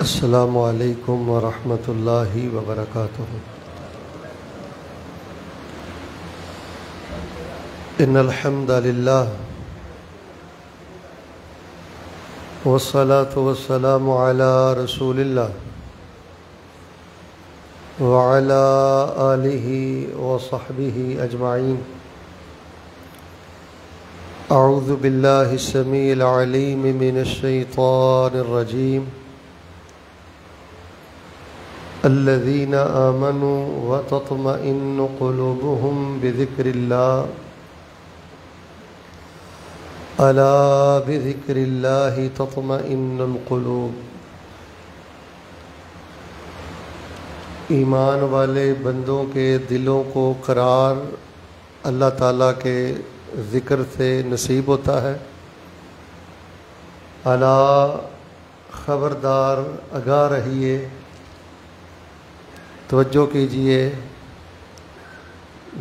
السلام علیکم ورحمۃ اللہ وبرکاتہ۔ ان الحمد للہ والصلاة والسلام علی رسول اللہ وعلی آلہ وصحبہ اجمعین۔ اعوذ باللہ السمیع العلیم من الشیطان الرجیم۔ الذين آمنوا وتطمئن قلوبهم بذكر الله ألا بذكر الله تطمئن القلوب۔ ایمان والے بندوں کے دلوں کو قرار اللہ تعالیٰ کے ذکر سے نصیب ہوتا ہے۔ الا خبردار، آگاہ رہیے، توجہ کیجئے،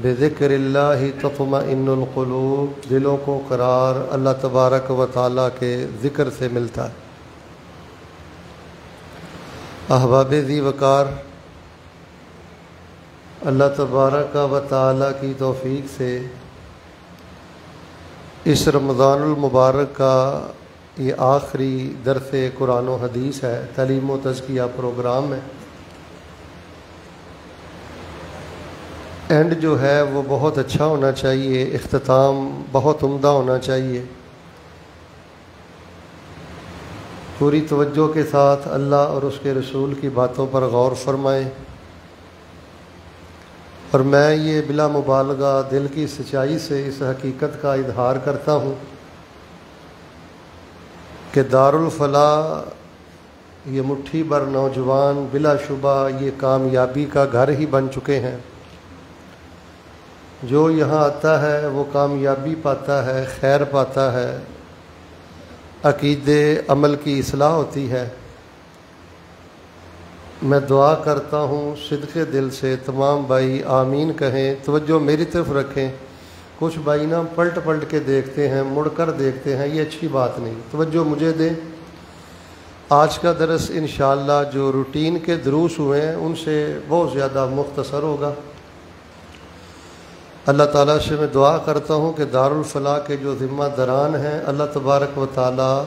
بذکر اللہ تطمئن القلوب، دلوں کو قرار اللہ تبارک و تعالیٰ کے ذکر سے ملتا ہے۔ احباب ذی وقار، اللہ تبارک و تعالیٰ کی توفیق سے اس رمضان المبارک کا یہ آخری درس قرآن و حدیث ہے، تعلیم و تزکیہ پروگرام ہے۔ اینڈ جو ہے وہ بہت اچھا ہونا چاہیے، اختتام بہت عمدہ ہونا چاہیے۔ پوری توجہ کے ساتھ اللہ اور اس کے رسول کی باتوں پر غور فرمائیں، اور میں یہ بلا مبالغہ دل کی سچائی سے اس حقیقت کا اظہار کرتا ہوں کہ دارالفلاح یہ مٹھی بھر نوجوان بلا شبہ یہ کامیابی کا گھر ہی بن چکے ہیں۔ جو یہاں آتا ہے وہ کامیابی پاتا ہے، خیر پاتا ہے، عقیدے عمل کی اصلاح ہوتی ہے۔ میں دعا کرتا ہوں صدق دل سے، تمام بھائی آمین کہیں، توجہ میری طرف رکھیں۔ کچھ بھائی نا پلٹ پلٹ کے دیکھتے ہیں، مڑ کر دیکھتے ہیں، یہ اچھی بات نہیں، توجہ مجھے دیں۔ آج کا درس انشاءاللہ جو روٹین کے دروس ہوئے ہیں ان سے بہت زیادہ مختصر ہوگا۔ اللہ تعالیٰ سے میں دعا کرتا ہوں کہ دارالفلاح کے جو ذمہ داران ہیں اللہ تبارک و تعالیٰ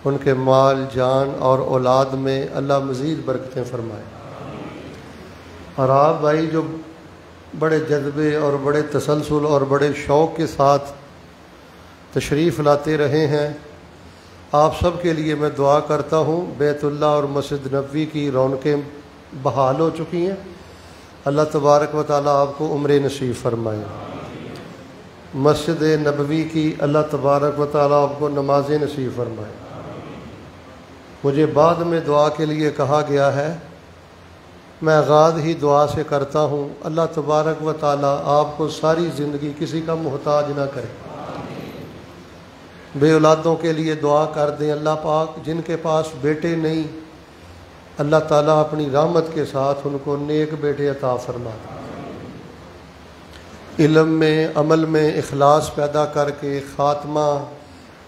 ان کے مال جان اور اولاد میں اللہ مزید برکتیں فرمائے۔ اور آپ بھائی جو بڑے جذبے اور بڑے تسلسل اور بڑے شوق کے ساتھ تشریف لاتے رہے ہیں، آپ سب کے لیے میں دعا کرتا ہوں۔ بیت اللہ اور مسجد نبوی کی رونقیں بحال ہو چکی ہیں، اللہ تبارک و تعالیٰ آپ کو عمر نصیب فرمائے۔ مسجد نبوی کی اللہ تبارک و تعالیٰ آپ کو نمازیں نصیب فرمائے۔ مجھے بعد میں دعا کے لیے کہا گیا ہے، میں آغاز ہی دعا سے کرتا ہوں، اللہ تبارک و تعالیٰ آپ کو ساری زندگی کسی کا محتاج نہ کرے۔ بے اولادوں کے لیے دعا کر دیں، اللہ پاک جن کے پاس بیٹے نہیں، اللہ تعالیٰ اپنی رحمت کے ساتھ ان کو نیک بیٹے عطا فرما دے۔ علم میں عمل میں اخلاص پیدا کر کے، خاتمہ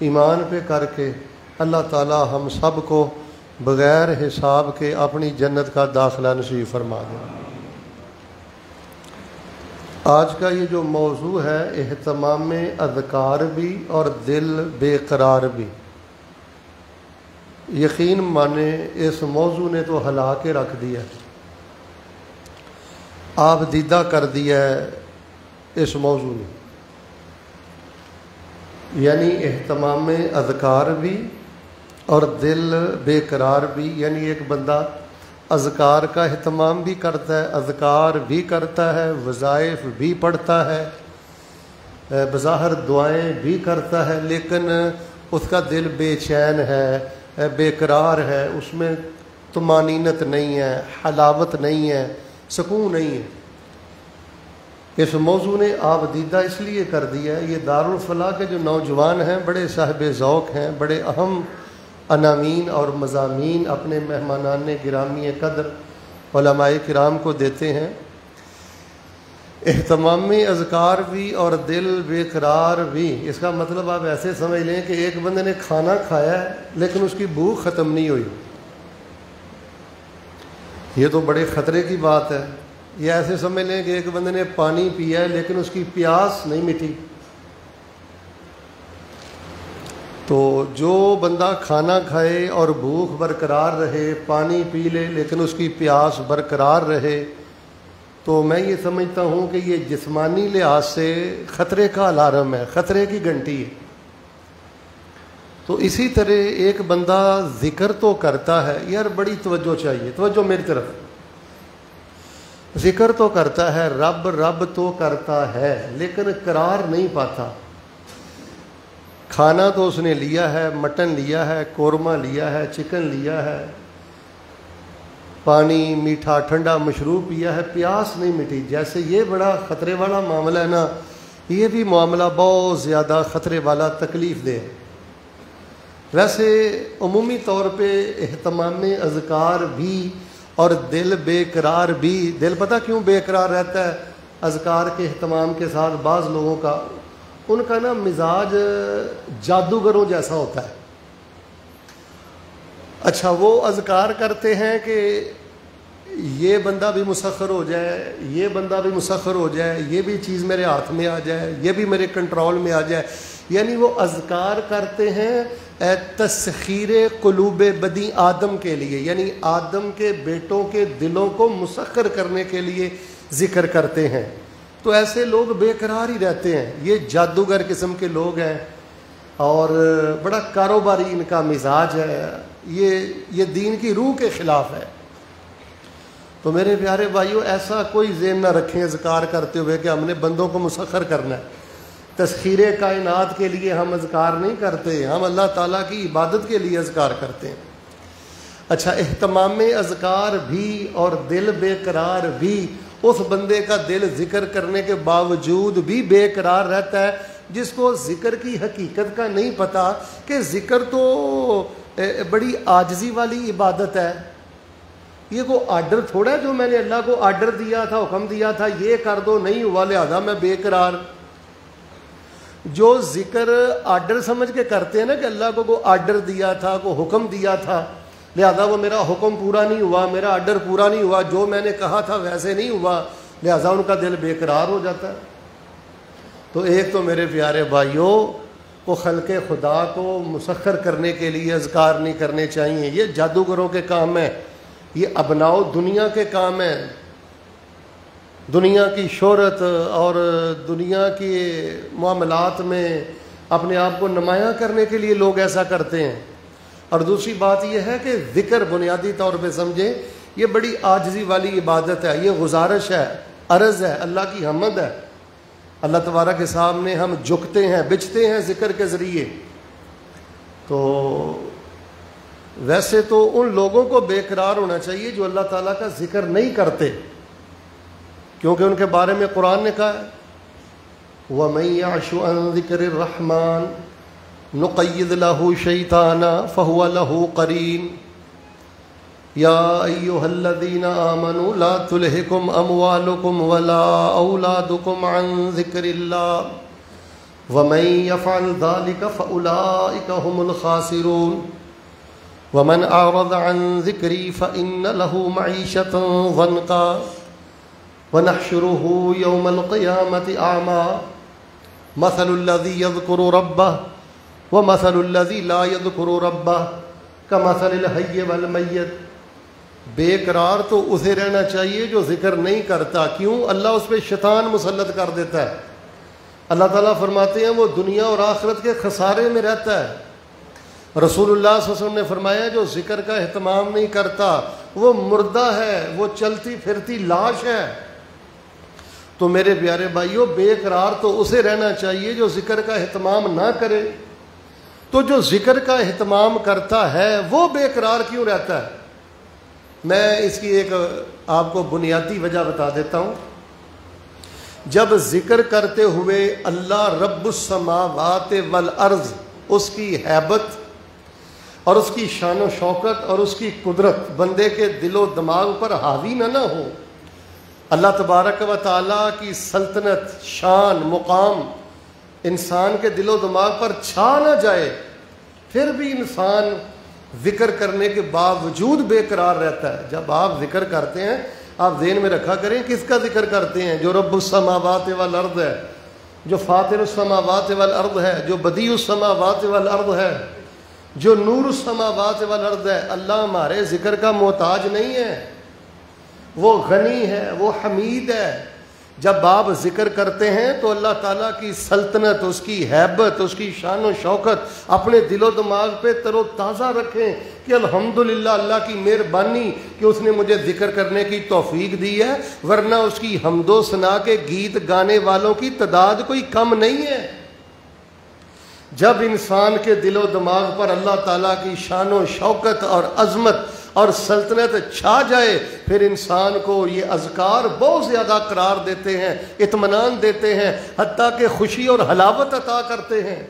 ایمان پہ کر کے اللہ تعالیٰ ہم سب کو بغیر حساب کے اپنی جنت کا داخلہ نصیب فرما دے۔ آج کا یہ جو موضوع ہے، اہتمام اذکار بھی اور دل بے قرار بھی، یقین مانے اس موضوع نے تو ہلا کے رکھ دیا، آپ دیدہ کر دیا ہے اس موضوع نے۔ یعنی اہتمام اذکار بھی اور دل بے قرار بھی، یعنی ایک بندہ اذکار کا اہتمام بھی کرتا ہے، اذکار بھی کرتا ہے، وظائف بھی پڑھتا ہے، بظاہر دعائیں بھی کرتا ہے، لیکن اس کا دل بے چین ہے، بے قرار ہے، اس میں طمانینت نہیں ہے، حلاوت نہیں ہے، سکون نہیں ہے۔ اس موضوع نے آپ دیدہ اس لیے کر دیا ہے، یہ دارالفلاح کے جو نوجوان ہیں بڑے صاحب ذوق ہیں، بڑے اہم عناوین اور مضامین اپنے مہمانان گرامی قدر علماء کرام کو دیتے ہیں۔ اہتمام اذکار بھی اور دل بے قرار بھی، اس کا مطلب آپ ایسے سمجھ لیں کہ ایک بندے نے کھانا کھایا ہے لیکن اس کی بھوک ختم نہیں ہوئی، یہ تو بڑے خطرے کی بات ہے. یہ ایسے سمجھ لیں کہ ایک بندے نے پانی پیا ہے لیکن اس کی پیاس نہیں مٹی. تو جو بندہ کھانا کھائے اور بھوک برقرار رہے، پانی پی لے لیکن اس کی پیاس برقرار رہے، تو میں یہ سمجھتا ہوں کہ یہ جسمانی لحاظ سے خطرے کا الارم ہے، خطرے کی گھنٹی ہے. تو اسی طرح ایک بندہ ذکر تو کرتا ہے، یار بڑی توجہ چاہیے، توجہ میری طرف. ذکر تو کرتا ہے، رب رب تو کرتا ہے، لیکن قرار نہیں پاتا. کھانا تو اس نے لیا ہے، مٹن لیا ہے، قورمہ لیا ہے، چکن لیا ہے، پانی میٹھا ٹھنڈا مشروب پیا ہے، پیاس نہیں مٹی. جیسے یہ بڑا خطرے والا معاملہ ہے نا، یہ بھی معاملہ بہت زیادہ خطرے والا، تکلیف دہ. ویسے عمومی طور پہ اہتمام اذکار بھی اور دل بے قرار بھی، دل پتہ کیوں بے قرار رہتا ہے اذکار کے اہتمام کے ساتھ؟ بعض لوگوں کا، ان کا نا مزاج جادوگروں جیسا ہوتا ہے. اچھا وہ اذکار کرتے ہیں کہ یہ بندہ بھی مسخر ہو جائے، یہ بندہ بھی مسخر ہو جائے، یہ بھی چیز میرے ہاتھ میں آ جائے، یہ بھی میرے کنٹرول میں آ جائے. یعنی وہ اذکار کرتے ہیں تسخیر قلوب بنی آدم کے لیے، یعنی آدم کے بیٹوں کے دلوں کو مسخر کرنے کے لیے ذکر کرتے ہیں. تو ایسے لوگ بے قرار ہی رہتے ہیں. یہ جادوگر قسم کے لوگ ہیں اور بڑا کاروباری ان کا مزاج ہے. یہ دین کی روح کے خلاف ہے. تو میرے پیارے بھائیوں، ایسا کوئی ذہن نہ رکھیں اذکار کرتے ہوئے کہ ہم نے بندوں کو مسخر کرنا ہے. تسخیر کائنات کے لیے ہم اذکار نہیں کرتے، ہم اللہ تعالیٰ کی عبادت کے لیے اذکار کرتے ہیں. اچھا، اہتمام اذکار بھی اور دل بے قرار بھی، اس بندے کا دل ذکر کرنے کے باوجود بھی بے قرار رہتا ہے جس کو ذکر کی حقیقت کا نہیں پتا کہ ذکر تو بڑی عاجزی والی عبادت ہے. یہ کوئی آرڈر تھوڑا ہے جو میں نے اللہ کو آرڈر دیا تھا، حکم دیا تھا یہ کر دو، نہیں ہوا لہذا میں بے قرار. جو ذکر آرڈر سمجھ کے کرتے ہیں نا کہ اللہ کو کوئی آرڈر دیا تھا، کوئی حکم دیا تھا، لہذا وہ میرا حکم پورا نہیں ہوا، میرا آرڈر پورا نہیں ہوا، جو میں نے کہا تھا ویسے نہیں ہوا، لہذا ان کا دل بے قرار ہو جاتا ہے. تو ایک تو میرے پیارے بھائیوں کو خلق خدا کو مسخر کرنے کے لیے اذکار نہیں کرنے چاہیے. یہ جادوگروں کے کام ہیں، یہ ابناؤ دنیا کے کام ہیں. دنیا کی شہرت اور دنیا کے معاملات میں اپنے آپ کو نمایاں کرنے کے لیے لوگ ایسا کرتے ہیں. اور دوسری بات یہ ہے کہ ذکر بنیادی طور پہ سمجھیں یہ بڑی عاجزی والی عبادت ہے، یہ گزارش ہے، عرض ہے، اللہ کی حمد ہے. اللہ تبارک کے سامنے ہم جھکتے ہیں، بچتے ہیں ذکر کے ذریعے. تو ویسے تو ان لوگوں کو بے قرار ہونا چاہیے جو اللہ تعالیٰ کا ذکر نہیں کرتے، کیونکہ ان کے بارے میں قرآن نے کہا ہے وَمَن يَعْشُ عَن ذِكْرِ الرَّحْمَنِ نُقَيِّضْ لَهُ شَيْطَانًا فَهُوَ لَهُ قَرِينٌ يَا أَيُّهَا الَّذِينَ آمَنُوا لَا تُلْهِكُمْ أَمْوَالُكُمْ وَلَا أَوْلَادُكُمْ عَن ذِكْرِ اللَّهِ وَمَن يَفْعَلْ ذَلِكَ فَأُولَٰئِكَ هُمُ الْخَاسِرُونَ وَمَنْ أَعْرَضَ عَن ذِكْرِي فَإِنَّ لَهُ مَعِيشَةً ضَنكًا وَنَحْشُرُهُ يَوْمَ الْقِيَامَةِ أَعْمَى مَثَلُ الَّذِي يَذْكُرُ رَبَّهُ وَمَثَلُ الَّذِي لَا يَذْكُرُ رَبَّهُ كَمَثَلِ الْحَيِّ وَالْمَيِّتِ. بے قرار تو اسے رہنا چاہیے جو ذکر نہیں کرتا. کیوں؟ اللہ اس پہ شیطان مسلط کر دیتا ہے. اللہ تعالیٰ فرماتے ہیں وہ دنیا اور آخرت کے خسارے میں رہتا ہے. رسول اللہ صلی اللہ علیہ وسلم نے فرمایا جو ذکر کا اہتمام نہیں کرتا وہ مردہ ہے، وہ چلتی پھرتی لاش ہے. تو میرے پیارے بھائیوں، بے قرار تو اسے رہنا چاہیے جو ذکر کا اہتمام نہ کرے. تو جو ذکر کا اہتمام کرتا ہے وہ بے قرار کیوں رہتا ہے؟ میں اس کی ایک آپ کو بنیادی وجہ بتا دیتا ہوں. جب ذکر کرتے ہوئے اللہ رب السماوات والارض، اس کی ہیبت اور اس کی شان و شوکت اور اس کی قدرت بندے کے دل و دماغ پر حاوی نہ ہو، اللہ تبارک و تعالیٰ کی سلطنت، شان، مقام انسان کے دل و دماغ پر چھا نہ جائے، پھر بھی انسان ذکر کرنے کے باوجود بے قرار رہتا ہے. جب آپ ذکر کرتے ہیں آپ ذہن میں رکھا کریں کس کا ذکر کرتے ہیں. جو رب السماوات والارض ہے, جو فاطر السماوات والارض ہے, جو بدیع السماوات والارض ہے, جو نور السماوات والارض ہے. اللہ ہمارے ذکر کا محتاج نہیں ہے, وہ غنی ہے, وہ حمید ہے. جب آپ ذکر کرتے ہیں تو اللہ تعالیٰ کی سلطنت, اس کی ہیبت, اس کی شان و شوکت اپنے دل و دماغ پہ تر و تازہ رکھیں کہ الحمدللہ اللہ کی مہربانی کہ اس نے مجھے ذکر کرنے کی توفیق دی ہے, ورنہ اس کی حمد و ثنا کے گیت گانے والوں کی تعداد کوئی کم نہیں ہے. جب انسان کے دل و دماغ پر اللہ تعالیٰ کی شان و شوکت اور عظمت اور سلطنت چھا جائے پھر انسان کو یہ اذکار بہت زیادہ قرار دیتے ہیں, اطمینان دیتے ہیں, حتیٰ کہ خوشی اور حلاوت عطا کرتے ہیں.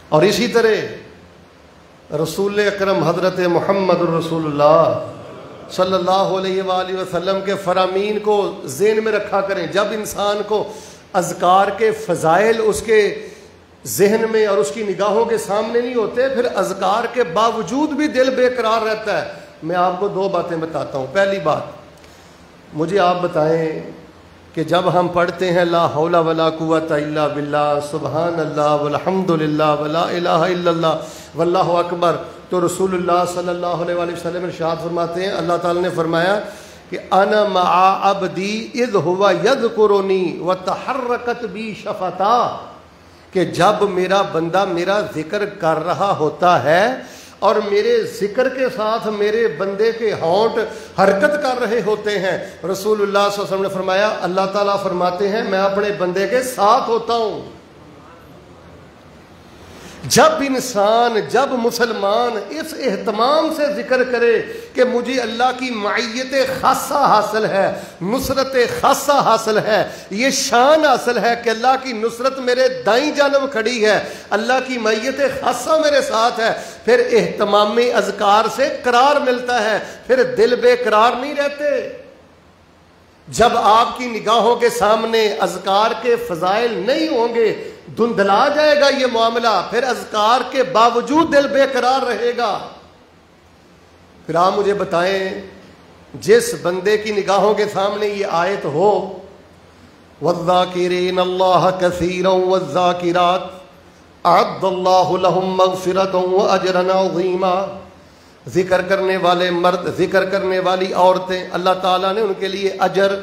اور اسی طرح رسول اکرم حضرت محمد الرسول اللہ صلی اللہ علیہ وآلہ وسلم کے فرامین کو ذہن میں رکھا کریں. جب انسان کو اذکار کے فضائل اس کے ذہن میں اور اس کی نگاہوں کے سامنے نہیں ہوتے پھر اذکار کے باوجود بھی دل بے قرار رہتا ہے. میں آپ کو 2 باتیں بتاتا ہوں. پہلی بات, مجھے آپ بتائیں کہ جب ہم پڑھتے ہیں لا حول ولا قوت الا باللہ, سبحان اللہ والحمد للہ ولا الہ الا اللہ واللہ اکبر, تو رسول اللہ صلی اللہ علیہ وآلہ وسلم ارشاد فرماتے ہیں, اللہ تعالیٰ نے فرمایا کہ انا مع عبدی اذ هو یذکرنی وتحرکت بی شفتا, کہ جب میرا بندہ میرا ذکر کر رہا ہوتا ہے اور میرے ذکر کے ساتھ میرے بندے کے ہونٹ حرکت کر رہے ہوتے ہیں. رسول اللہ صلی اللہ علیہ وسلم نے فرمایا, اللہ تعالیٰ فرماتے ہیں میں اپنے بندے کے ساتھ ہوتا ہوں. جب مسلمان اس اہتمام سے ذکر کرے کہ مجھے اللہ کی معیت خاصہ حاصل ہے, نصرت خاصہ حاصل ہے, یہ شان حاصل ہے کہ اللہ کی نصرت میرے دائیں جانب کھڑی ہے, اللہ کی معیت خاصہ میرے ساتھ ہے, پھر اہتمام اذکار سے قرار ملتا ہے, پھر دل بے قرار نہیں رہتے. جب آپ کی نگاہوں کے سامنے اذکار کے فضائل نہیں ہوں گے دھندلا جائے گا یہ معاملہ, پھر اذکار کے باوجود دل بے قرار رہے گا. پھر آپ مجھے بتائیں جس بندے کی نگاہوں کے سامنے یہ آیت ہو وَالذَّاكِرِينَ اللَّهَ كَثِيرًا وَالذَّاكِرَاتِ أَعَدَّ اللَّهُ لَهُم مَّغْفِرَةً وَأَجْرًا عَظِيمًا, ذکر کرنے والے مرد, ذکر کرنے والی عورتیں, اللہ تعالیٰ نے ان کے لیے اجر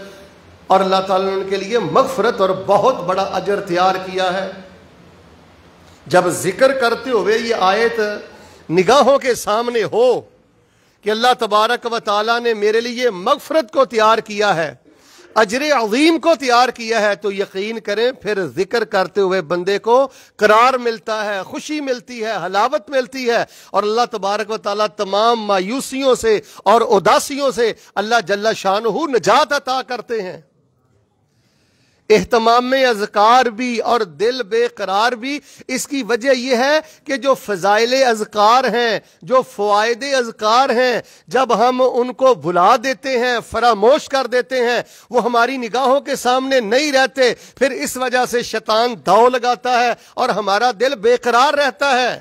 اور اللہ تعالیٰ نے ان کے لیے مغفرت اور بہت بڑا اجر تیار کیا ہے. جب ذکر کرتے ہوئے یہ آیت نگاہوں کے سامنے ہو کہ اللہ تبارک و تعالیٰ نے میرے لیے مغفرت کو تیار کیا ہے, اجر عظیم کو تیار کیا ہے, تو یقین کریں پھر ذکر کرتے ہوئے بندے کو قرار ملتا ہے, خوشی ملتی ہے, حلاوت ملتی ہے, اور اللہ تبارک و تعالیٰ تمام مایوسیوں سے اور اداسیوں سے اللہ جل شانہ نجات عطا کرتے ہیں. اہتمام اذکار بھی اور دل بے قرار بھی اس کی وجہ یہ ہے کہ جو فضائل اذکار ہیں, جو فوائد اذکار ہیں, جب ہم ان کو بھلا دیتے ہیں, فراموش کر دیتے ہیں, وہ ہماری نگاہوں کے سامنے نہیں رہتے, پھر اس وجہ سے شیطان داؤ لگاتا ہے اور ہمارا دل بے قرار رہتا ہے.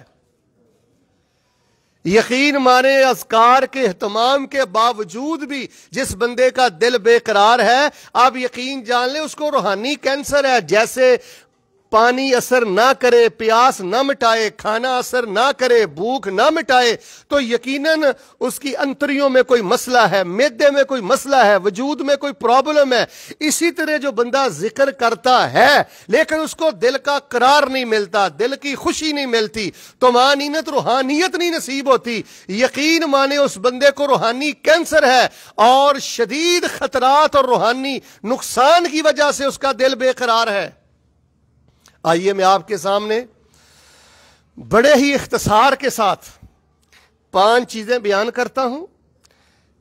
یقین مانے اذکار کے اہتمام کے باوجود بھی جس بندے کا دل بے قرار ہے, آپ یقین جان لیں اس کو روحانی کینسر ہے. جیسے پانی اثر نہ کرے, پیاس نہ مٹائے, کھانا اثر نہ کرے, بھوک نہ مٹائے, تو یقیناً اس کی انتریوں میں کوئی مسئلہ ہے, معدے میں کوئی مسئلہ ہے, وجود میں کوئی پرابلم ہے. اسی طرح جو بندہ ذکر کرتا ہے لیکن اس کو دل کا قرار نہیں ملتا, دل کی خوشی نہیں ملتی, طمانینت روحانیت نہیں نصیب ہوتی, یقین مانے اس بندے کو روحانی کینسر ہے اور شدید خطرات اور روحانی نقصان کی وجہ سے اس کا دل بے قرار ہے. آئیے میں آپ کے سامنے بڑے ہی اختصار کے ساتھ 5 چیزیں بیان کرتا ہوں.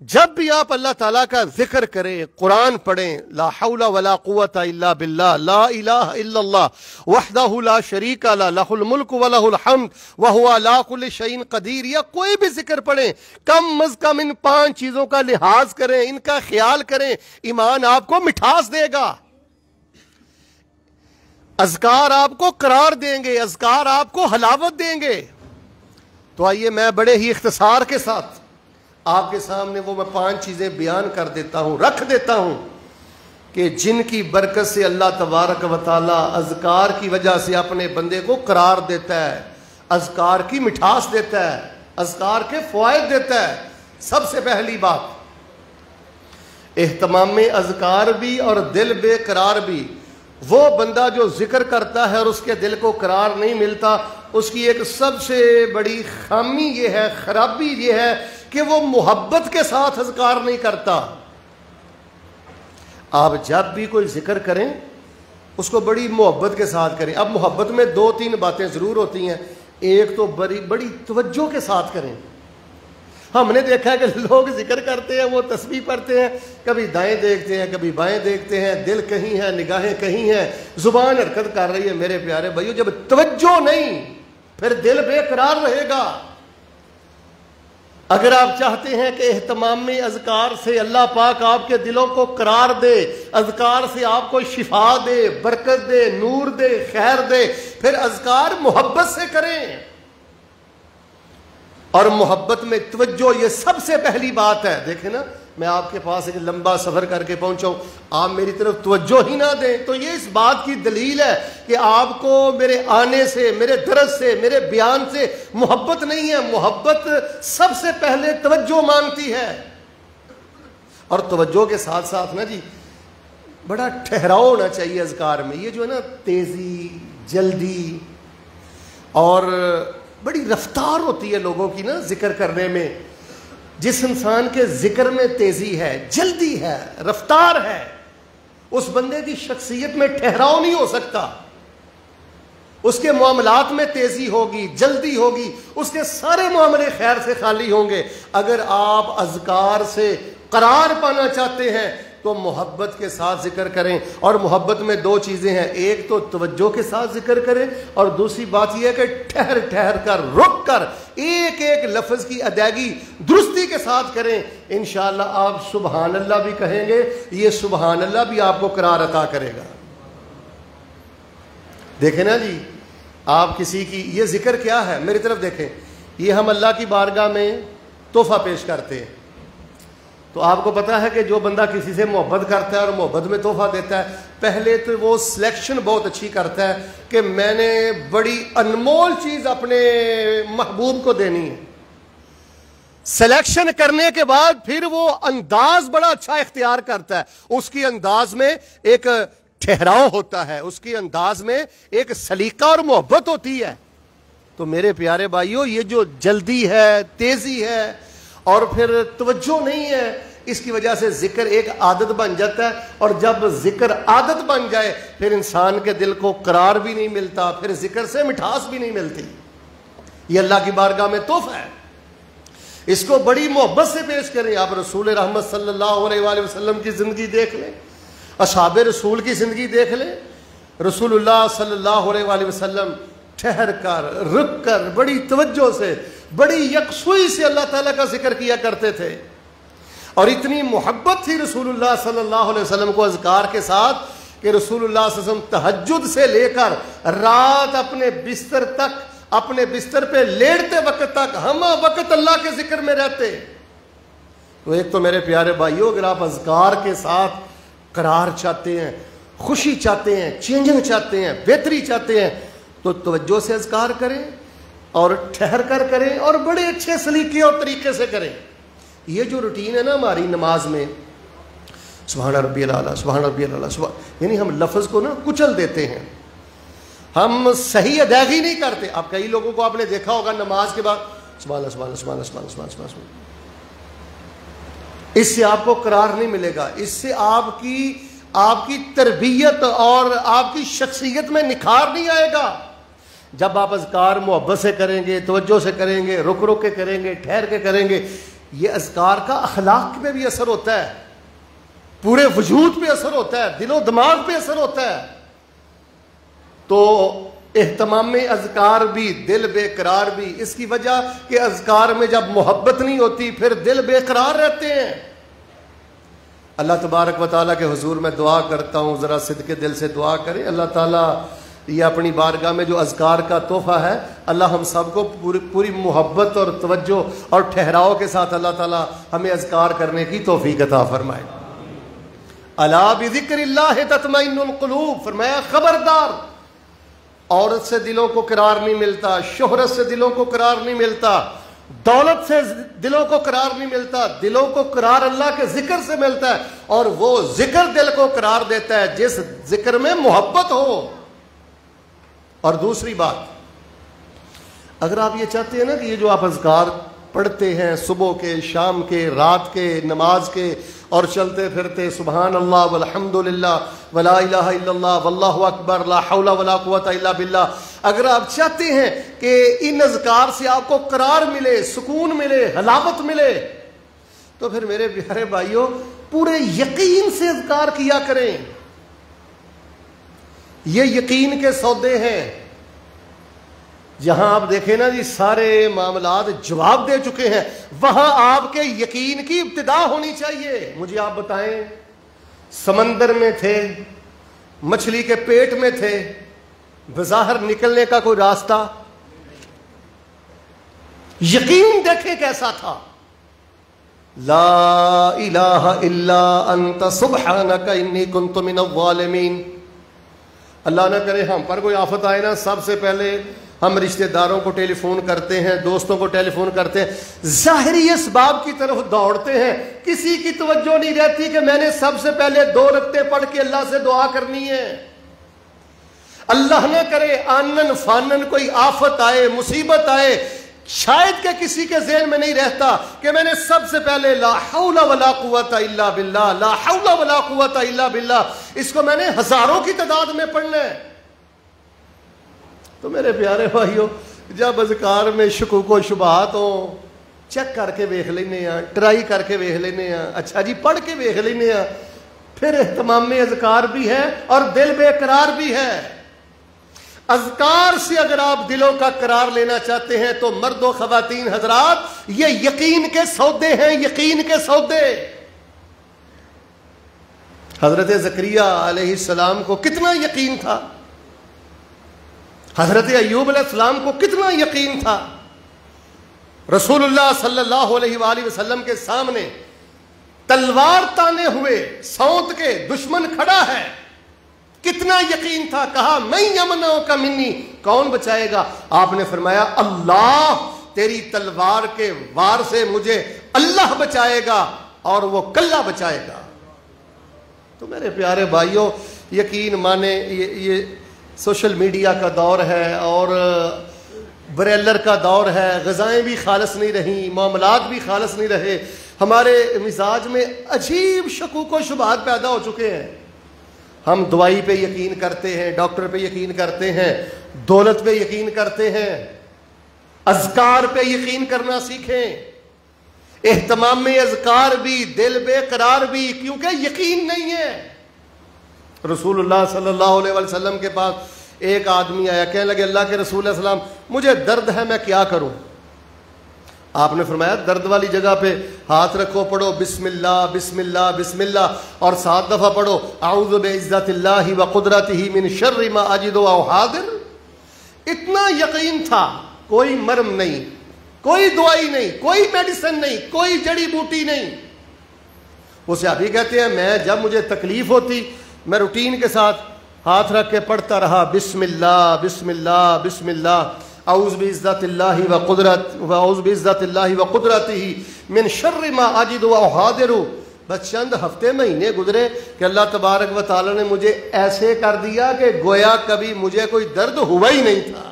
جب بھی آپ اللہ تعالیٰ کا ذکر کریں, قرآن پڑھیں, لا حول ولا قوت الا باللہ, لا الہ الا اللہ وحدہ لا شریک لہ, لہ الملک ولہ الحمد وہو علی کل شیء قدیر, یا کوئی بھی ذکر پڑھیں, کم از کم ان 5 چیزوں کا لحاظ کریں, ان کا خیال کریں, ایمان آپ کو مٹھاس دے گا. اذکار آپ کو قرار دیں گے, اذکار آپ کو حلاوت دیں گے. تو آئیے میں بڑے ہی اختصار کے ساتھ آپ کے سامنے وہ میں 5 چیزیں بیان کر دیتا ہوں، رکھ دیتا ہوں کہ جن کی برکت سے اللہ تبارک و تعالی اذکار کی وجہ سے اپنے بندے کو قرار دیتا ہے، اذکار کی مٹھاس دیتا ہے، اذکار کے فوائد دیتا ہے۔ سب سے پہلی بات، اہتمام میں اذکار بھی اور دل بے قرار بھی۔ وہ بندہ جو ذکر کرتا ہے اور اس کے دل کو قرار نہیں ملتا، اس کی ایک سب سے بڑی خامی یہ ہے، خرابی یہ ہے کہ وہ محبت کے ساتھ اذکار نہیں کرتا۔ آپ جب بھی کوئی ذکر کریں اس کو بڑی محبت کے ساتھ کریں۔ اب محبت میں 2-3 باتیں ضرور ہوتی ہیں۔ ایک تو بڑی توجہ کے ساتھ کریں۔ ہم نے دیکھا ہے کہ لوگ ذکر کرتے ہیں، وہ تسبیح پڑھتے ہیں، کبھی دائیں دیکھتے ہیں کبھی بائیں دیکھتے ہیں، دل کہیں ہے نگاہیں کہیں ہیں، زبان حرکت کر رہی ہے۔ میرے پیارے بھائیو، جب توجہ نہیں پھر دل بے قرار رہے گا۔ اگر آپ چاہتے ہیں کہ اہتمام میں اذکار سے اللہ پاک آپ کے دلوں کو قرار دے، اذکار سے آپ کو شفا دے، برکت دے، نور دے، خیر دے، پھر اذکار محبت سے کریں۔ اور محبت میں توجہ یہ سب سے پہلی بات ہے۔ دیکھیں نا، میں آپ کے پاس ایک لمبا سفر کر کے پہنچاؤں، آپ میری طرف توجہ ہی نہ دیں تو یہ اس بات کی دلیل ہے کہ آپ کو میرے آنے سے، میرے درس سے، میرے بیان سے محبت نہیں ہے۔ محبت سب سے پہلے توجہ مانگتی ہے۔ اور توجہ کے ساتھ ساتھ نا جی بڑا ٹھہراؤ ہونا چاہیے اذکار میں۔ یہ جو ہے نا تیزی، جلدی اور بڑی رفتار ہوتی ہے لوگوں کی نا ذکر کرنے میں۔ جس انسان کے ذکر میں تیزی ہے، جلدی ہے، رفتار ہے، اس بندے کی شخصیت میں ٹھہراؤ نہیں ہو سکتا۔ اس کے معاملات میں تیزی ہوگی، جلدی ہوگی، اس کے سارے معاملے خیر سے خالی ہوں گے۔ اگر آپ اذکار سے قرار پانا چاہتے ہیں تو محبت کے ساتھ ذکر کریں۔ اور محبت میں 2 چیزیں ہیں، ایک تو توجہ کے ساتھ ذکر کریں، اور دوسری بات یہ ہے کہ ٹھہر ٹھہر کر، رک کر ایک ایک لفظ کی ادائیگی درستی کے ساتھ کریں۔ انشاءاللہ آپ سبحان اللہ بھی کہیں گے، یہ سبحان اللہ بھی آپ کو قرار عطا کرے گا۔ دیکھیں نا جی، آپ کسی کی یہ ذکر کیا ہے، میری طرف دیکھیں، یہ ہم اللہ کی بارگاہ میں تحفہ پیش کرتے ہیں۔ تو آپ کو پتا ہے کہ جو بندہ کسی سے محبت کرتا ہے اور محبت میں تحفہ دیتا ہے، پہلے تو وہ سلیکشن بہت اچھی کرتا ہے کہ میں نے بڑی انمول چیز اپنے محبوب کو دینی ہے۔ سلیکشن کرنے کے بعد پھر وہ انداز بڑا اچھا اختیار کرتا ہے۔ اس کی انداز میں ایک ٹھہراؤ ہوتا ہے، اس کی انداز میں ایک سلیقہ اور محبت ہوتی ہے۔ تو میرے پیارے بھائیوں، یہ جو جلدی ہے، تیزی ہے اور پھر توجہ نہیں ہے، اس کی وجہ سے ذکر ایک عادت بن جاتا ہے۔ اور جب ذکر عادت بن جائے پھر انسان کے دل کو قرار بھی نہیں ملتا، پھر ذکر سے مٹھاس بھی نہیں ملتی۔ یہ اللہ کی بارگاہ میں تحفہ ہے، اس کو بڑی محبت سے پیش کریں۔ آپ رسول رحمت صلی اللہ علیہ وآلہ وسلم کی زندگی دیکھ لیں، اصحاب رسول کی زندگی دیکھ لیں۔ رسول اللہ صلی اللہ علیہ وآلہ وسلم ٹھہر کر، رک کر، بڑی توجہ سے، بڑی یکسوئی سے اللہ تعالیٰ کا ذکر کیا کرتے تھے۔ اور اتنی محبت تھی رسول اللہ صلی اللہ علیہ وسلم کو اذکار کے ساتھ کہ رسول اللہ صلی اللہ علیہ وسلم تہجد سے لے کر رات اپنے بستر تک، اپنے بستر پہ لیٹتے وقت تک ہم وقت اللہ کے ذکر میں رہتے۔ تو ایک تو میرے پیارے بھائیوں، اگر آپ اذکار کے ساتھ قرار چاہتے ہیں، خوشی چاہتے ہیں، چینجنگ چاہتے ہیں، بہتری چاہتے ہیں، تو توجہ سے اذکار کریں اور ٹھہر کر کریں اور بڑے اچھے سلیقے اور طریقے سے کریں۔ یہ جو روٹین ہے نا ہماری نماز میں، سبحان ربی الاعلیٰ، سبحان ربی الاعلیٰ، یعنی ہم لفظ کو نا کچل دیتے ہیں، ہم صحیح ادائیگی نہیں کرتے۔ اب کئی لوگوں کو آپ نے دیکھا ہوگا نماز کے بعد سبحان اللہ سبحان اللہ سبحان اللہ سبحان اللہ سبحان اللہ سبحان اللہ، اس سے آپ کو قرار نہیں ملے گا، اس سے آپ کی تربیت اور آپ کی شخصیت میں نکھار نہیں آئے گا۔ جب آپ اذکار محبت سے کریں گے، توجہ سے کریں گے، رک رک کے کریں گے، ٹھہر کے کریں گے، یہ اذکار کا اخلاق پہ بھی اثر ہوتا ہے، پورے وجود پہ اثر ہوتا ہے، دل و دماغ پہ اثر ہوتا ہے۔ تو اہتمام میں اذکار بھی، دل بے قرار بھی، اس کی وجہ کہ اذکار میں جب محبت نہیں ہوتی پھر دل بے قرار رہتے ہیں۔ اللہ تبارک و تعالیٰ کے حضور میں دعا کرتا ہوں، ذرا صدقے دل سے دعا کریں، اللہ تعالیٰ یہ اپنی بارگاہ میں جو اذکار کا تحفہ ہے، اللہ ہم سب کو پوری محبت اور توجہ اور ٹھہراؤ کے ساتھ اللہ تعالیٰ ہمیں اذکار کرنے کی توفیق عطا فرمائے۔ الا بذکر اللہ تطمئن القلوب، فرمایا خبردار، عورت سے دلوں کو قرار نہیں ملتا، شہرت سے دلوں کو قرار نہیں ملتا، دولت سے دلوں کو قرار نہیں ملتا، دلوں کو قرار اللہ کے ذکر سے ملتا ہے، اور وہ ذکر دل کو قرار دیتا ہے جس ذکر میں محبت ہو۔ اور دوسری بات، اگر آپ یہ چاہتے ہیں نا کہ یہ جو آپ اذکار پڑھتے ہیں صبح کے، شام کے، رات کے، نماز کے، اور چلتے پھرتے سبحان اللہ والحمد للہ ولا الہ الا اللہ واللہ اکبر لا حول ولا قوت الا باللہ، اگر آپ چاہتے ہیں کہ ان اذکار سے آپ کو قرار ملے، سکون ملے، حلاوت ملے، تو پھر میرے پیارے بھائیوں پورے یقین سے اذکار کیا کریں۔ یہ یقین کے سودے ہیں۔ جہاں آپ دیکھیں نا جی سارے معاملات جواب دے چکے ہیں، وہاں آپ کے یقین کی ابتدا ہونی چاہیے۔ مجھے آپ بتائیں، سمندر میں تھے، مچھلی کے پیٹ میں تھے، بظاہر نکلنے کا کوئی راستہ، یقین دیکھیں کیسا تھا، لا الہ الا انت سبحانک انی کنت من الظالمین۔ اللہ نہ کرے ہم پر کوئی آفت آئے نا، سب سے پہلے ہم رشتہ داروں کو ٹیلی فون کرتے ہیں، دوستوں کو ٹیلی فون کرتے ہیں، ظاہری اسباب کی طرف دوڑتے ہیں، کسی کی توجہ نہیں رہتی کہ میں نے سب سے پہلے 2 رکعتیں پڑھ کے اللہ سے دعا کرنی ہے۔ اللہ نہ کرے آنن فانن کوئی آفت آئے، مصیبت آئے، شاید کہ کسی کے ذہن میں نہیں رہتا کہ میں نے سب سے پہلے لا حول ولا قوت الا باللہ، لا حول ولا قوت الا باللہ، اس کو میں نے ہزاروں کی تعداد میں پڑھنا ہے۔ تو میرے پیارے بھائیوں، جب اذکار میں شکوک و شبہات ہوں، چیک کر کے ویکھ لینے ہیں، ٹرائی کر کے ویکھ لینے ہیں، اچھا جی پڑھ کے ویکھ لینے ہیں، پھر اہتمام میں اذکار بھی ہے اور دل بے قرار بھی ہے۔ اذکار سے اگر آپ دلوں کا قرار لینا چاہتے ہیں تو مرد و خواتین حضرات، یہ یقین کے سودے ہیں، یقین کے سودے۔ حضرت زکریا علیہ السلام کو کتنا یقین تھا، حضرت ایوب علیہ السلام کو کتنا یقین تھا، رسول اللہ صلی اللہ علیہ وآلہ وسلم کے سامنے تلوار تانے ہوئے سونت کے دشمن کھڑا ہے، کتنا یقین تھا، کہا میں یمنعک منی، کون بچائے گا؟ آپ نے فرمایا اللہ، تیری تلوار کے وار سے مجھے اللہ بچائے گا اور وہ کلہ بچائے گا۔ تو میرے پیارے بھائیوں، یقین مانے یہ سوشل میڈیا کا دور ہے اور بریلر کا دور ہے، غذائیں بھی خالص نہیں رہیں، معاملات بھی خالص نہیں رہے، ہمارے مزاج میں عجیب شکوک و شبہات پیدا ہو چکے ہیں۔ ہم دوائی پہ یقین کرتے ہیں، ڈاکٹر پہ یقین کرتے ہیں، دولت پہ یقین کرتے ہیں، اذکار پہ یقین کرنا سیکھیں، اہتمام میں اذکار بھی، دل بے قرار بھی، کیونکہ یقین نہیں ہے۔ رسول اللہ صلی اللہ علیہ وسلم کے پاس ایک آدمی آیا، کہنے لگے اللہ کے رسول علیہ السلام مجھے درد ہے، میں کیا کروں؟ آپ نے فرمایا درد والی جگہ پہ ہاتھ رکھو، پڑھو بسم اللہ بسم اللہ بسم اللہ، اور 7 دفعہ پڑھو اعوذ بعزت اللہ وقدرتہ من شر ما اجد و احاذر۔ اتنا یقین تھا، کوئی مرم نہیں، کوئی دوائی نہیں، کوئی میڈیسن نہیں، کوئی جڑی بوٹی نہیں۔ وہ صحابی کہتے ہیں میں جب مجھے تکلیف ہوتی میں روٹین کے ساتھ ہاتھ رکھ کے پڑھتا رہا بسم اللہ بسم اللہ بسم اللہ، اعوذ بعزت اللہ واعوذ بعزت اللہ وقدرتہ من شر ما اجد و احاذر۔ بس چند ہفتے مہینے گزرے کہ اللہ تبارک و تعالی نے مجھے ایسے کر دیا کہ گویا کبھی مجھے کوئی درد ہوا ہی نہیں تھا۔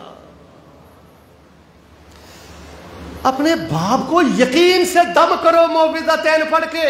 اپنے باپ کو یقین سے دم کرو معوذتین پڑھ کے۔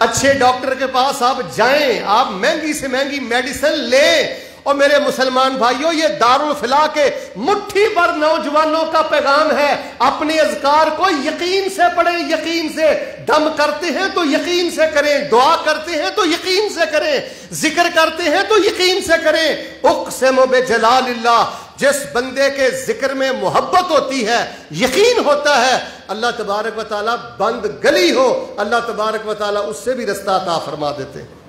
اچھے ڈاکٹر کے پاس آپ جائیں، آپ مہنگی سے مہنگی میڈیسن لیں، اور میرے مسلمان بھائیوں یہ دارالفلاح کے مٹھی پر نوجوانوں کا پیغام ہے، اپنے اذکار کو یقین سے پڑھیں، یقین سے، دم کرتے ہیں تو یقین سے کریں، دعا کرتے ہیں تو یقین سے کریں، ذکر کرتے ہیں تو یقین سے کریں۔ اقسم بجلال اللہ، جس بندے کے ذکر میں محبت ہوتی ہے، یقین ہوتا ہے، اللہ تبارک و تعالیٰ بند گلی ہو، اللہ تبارک و تعالیٰ اس سے بھی رستہ عطا فرما دیتے ہیں۔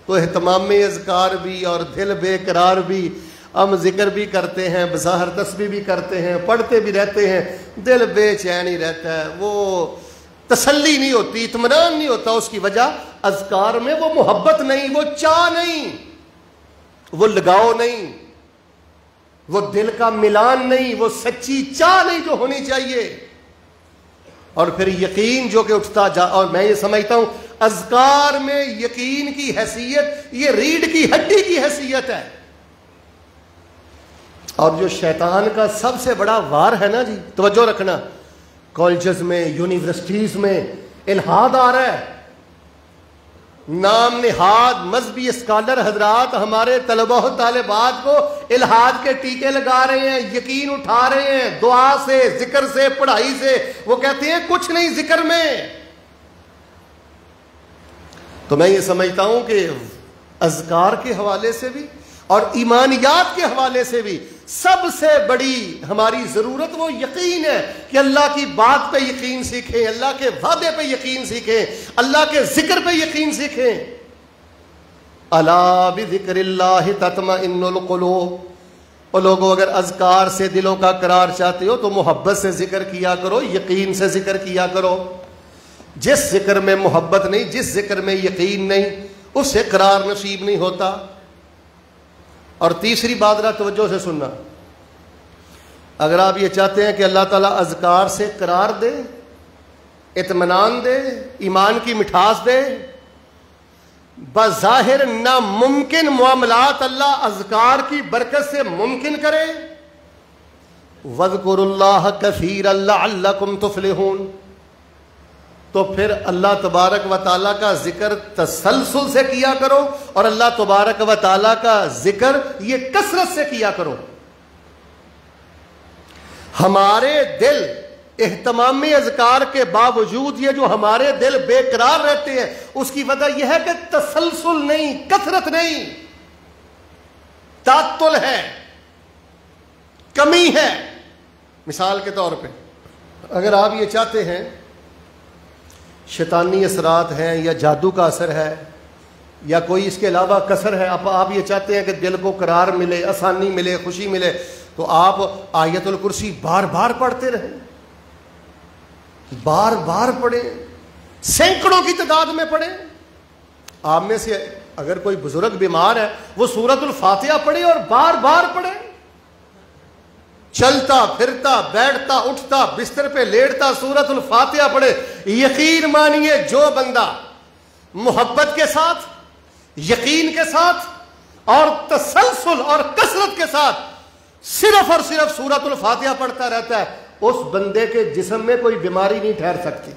تو اہتمام اذکار بھی اور دل بے قرار بھی، ہم ذکر بھی کرتے ہیں، بظاہر تسبیح بھی کرتے ہیں، پڑھتے بھی رہتے ہیں، دل بے چین ہی رہتا ہے، وہ تسلی نہیں ہوتی، اطمینان نہیں ہوتا۔ اس کی وجہ اذکار میں وہ محبت نہیں، وہ چاہ نہیں، وہ لگاؤ نہیں، وہ دل کا ملان نہیں، وہ سچی چاہ نہیں جو ہونی چاہیے۔ اور پھر یقین جو کہ اٹھتا جا، اور میں یہ سمجھتا ہوں اذکار میں یقین کی حیثیت یہ ریڑھ کی ہڈی کی حیثیت ہے۔ اور جو شیطان کا سب سے بڑا وار ہے نا جی، توجہ رکھنا، کالجز میں، یونیورسٹیز میں الہاد آ رہا ہے، نام نہاد مذہبی اسکالر حضرات ہمارے طلبہ و طالبات کو الہاد کے ٹیکے لگا رہے ہیں، یقین اٹھا رہے ہیں دعا سے، ذکر سے، پڑھائی سے۔ وہ کہتے ہیں کچھ نہیں ذکر میں۔ تو میں یہ سمجھتا ہوں کہ اذکار کے حوالے سے بھی اور ایمانیات کے حوالے سے بھی سب سے بڑی ہماری ضرورت وہ یقین ہے کہ اللہ کی بات پہ یقین سیکھیں، اللہ کے وعدے پہ یقین سیکھیں، اللہ کے ذکر پہ یقین سیکھیں۔ الا بذکر اللہ تطمئن القلوب۔ اور لوگوں اگر اذکار سے دلوں کا قرار چاہتے ہو تو محبت سے ذکر کیا کرو، یقین سے ذکر کیا کرو۔ جس ذکر میں محبت نہیں، جس ذکر میں یقین نہیں، اس سے قرار نصیب نہیں ہوتا۔ اور تیسری بات ذرا توجہ سے سننا، اگر آپ یہ چاہتے ہیں کہ اللہ تعالیٰ اذکار سے قرار دے، اطمینان دے، ایمان کی مٹھاس دے، بظاہر ناممکن معاملات اللہ اذکار کی برکت سے ممکن کرے۔ وَاذْكُرُوا اللَّهَ كَثِيرًا لَعَلَّكُمْ تُفْلِحُونَ۔ تو پھر اللہ تبارک و تعالیٰ کا ذکر تسلسل سے کیا کرو، اور اللہ تبارک و تعالیٰ کا ذکر یہ کثرت سے کیا کرو۔ ہمارے دل اہتمام اذکار کے باوجود یہ جو ہمارے دل بے قرار رہتے ہیں، اس کی وجہ یہ ہے کہ تسلسل نہیں، کثرت نہیں، تعطل ہے، کمی ہے۔ مثال کے طور پہ اگر آپ یہ چاہتے ہیں شیطانی اثرات ہیں یا جادو کا اثر ہے یا کوئی اس کے علاوہ کثر ہے، آپ یہ چاہتے ہیں کہ دل کو قرار ملے، آسانی ملے، خوشی ملے، تو آپ آیت الکرسی بار بار پڑھتے رہیں، بار بار پڑھیں، سینکڑوں کی تعداد میں پڑھیں۔ آپ میں سے اگر کوئی بزرگ بیمار ہے وہ سورۃ الفاتحہ پڑھے اور بار بار پڑھے، چلتا پھرتا بیٹھتا اٹھتا بستر پہ لیٹتا سورۃ الفاتحہ پڑھے۔ یقین مانیے جو بندہ محبت کے ساتھ، یقین کے ساتھ اور تسلسل اور کثرت کے ساتھ صرف اور صرف سورۃ الفاتحہ پڑھتا رہتا ہے، اس بندے کے جسم میں کوئی بیماری نہیں ٹھہر سکتی۔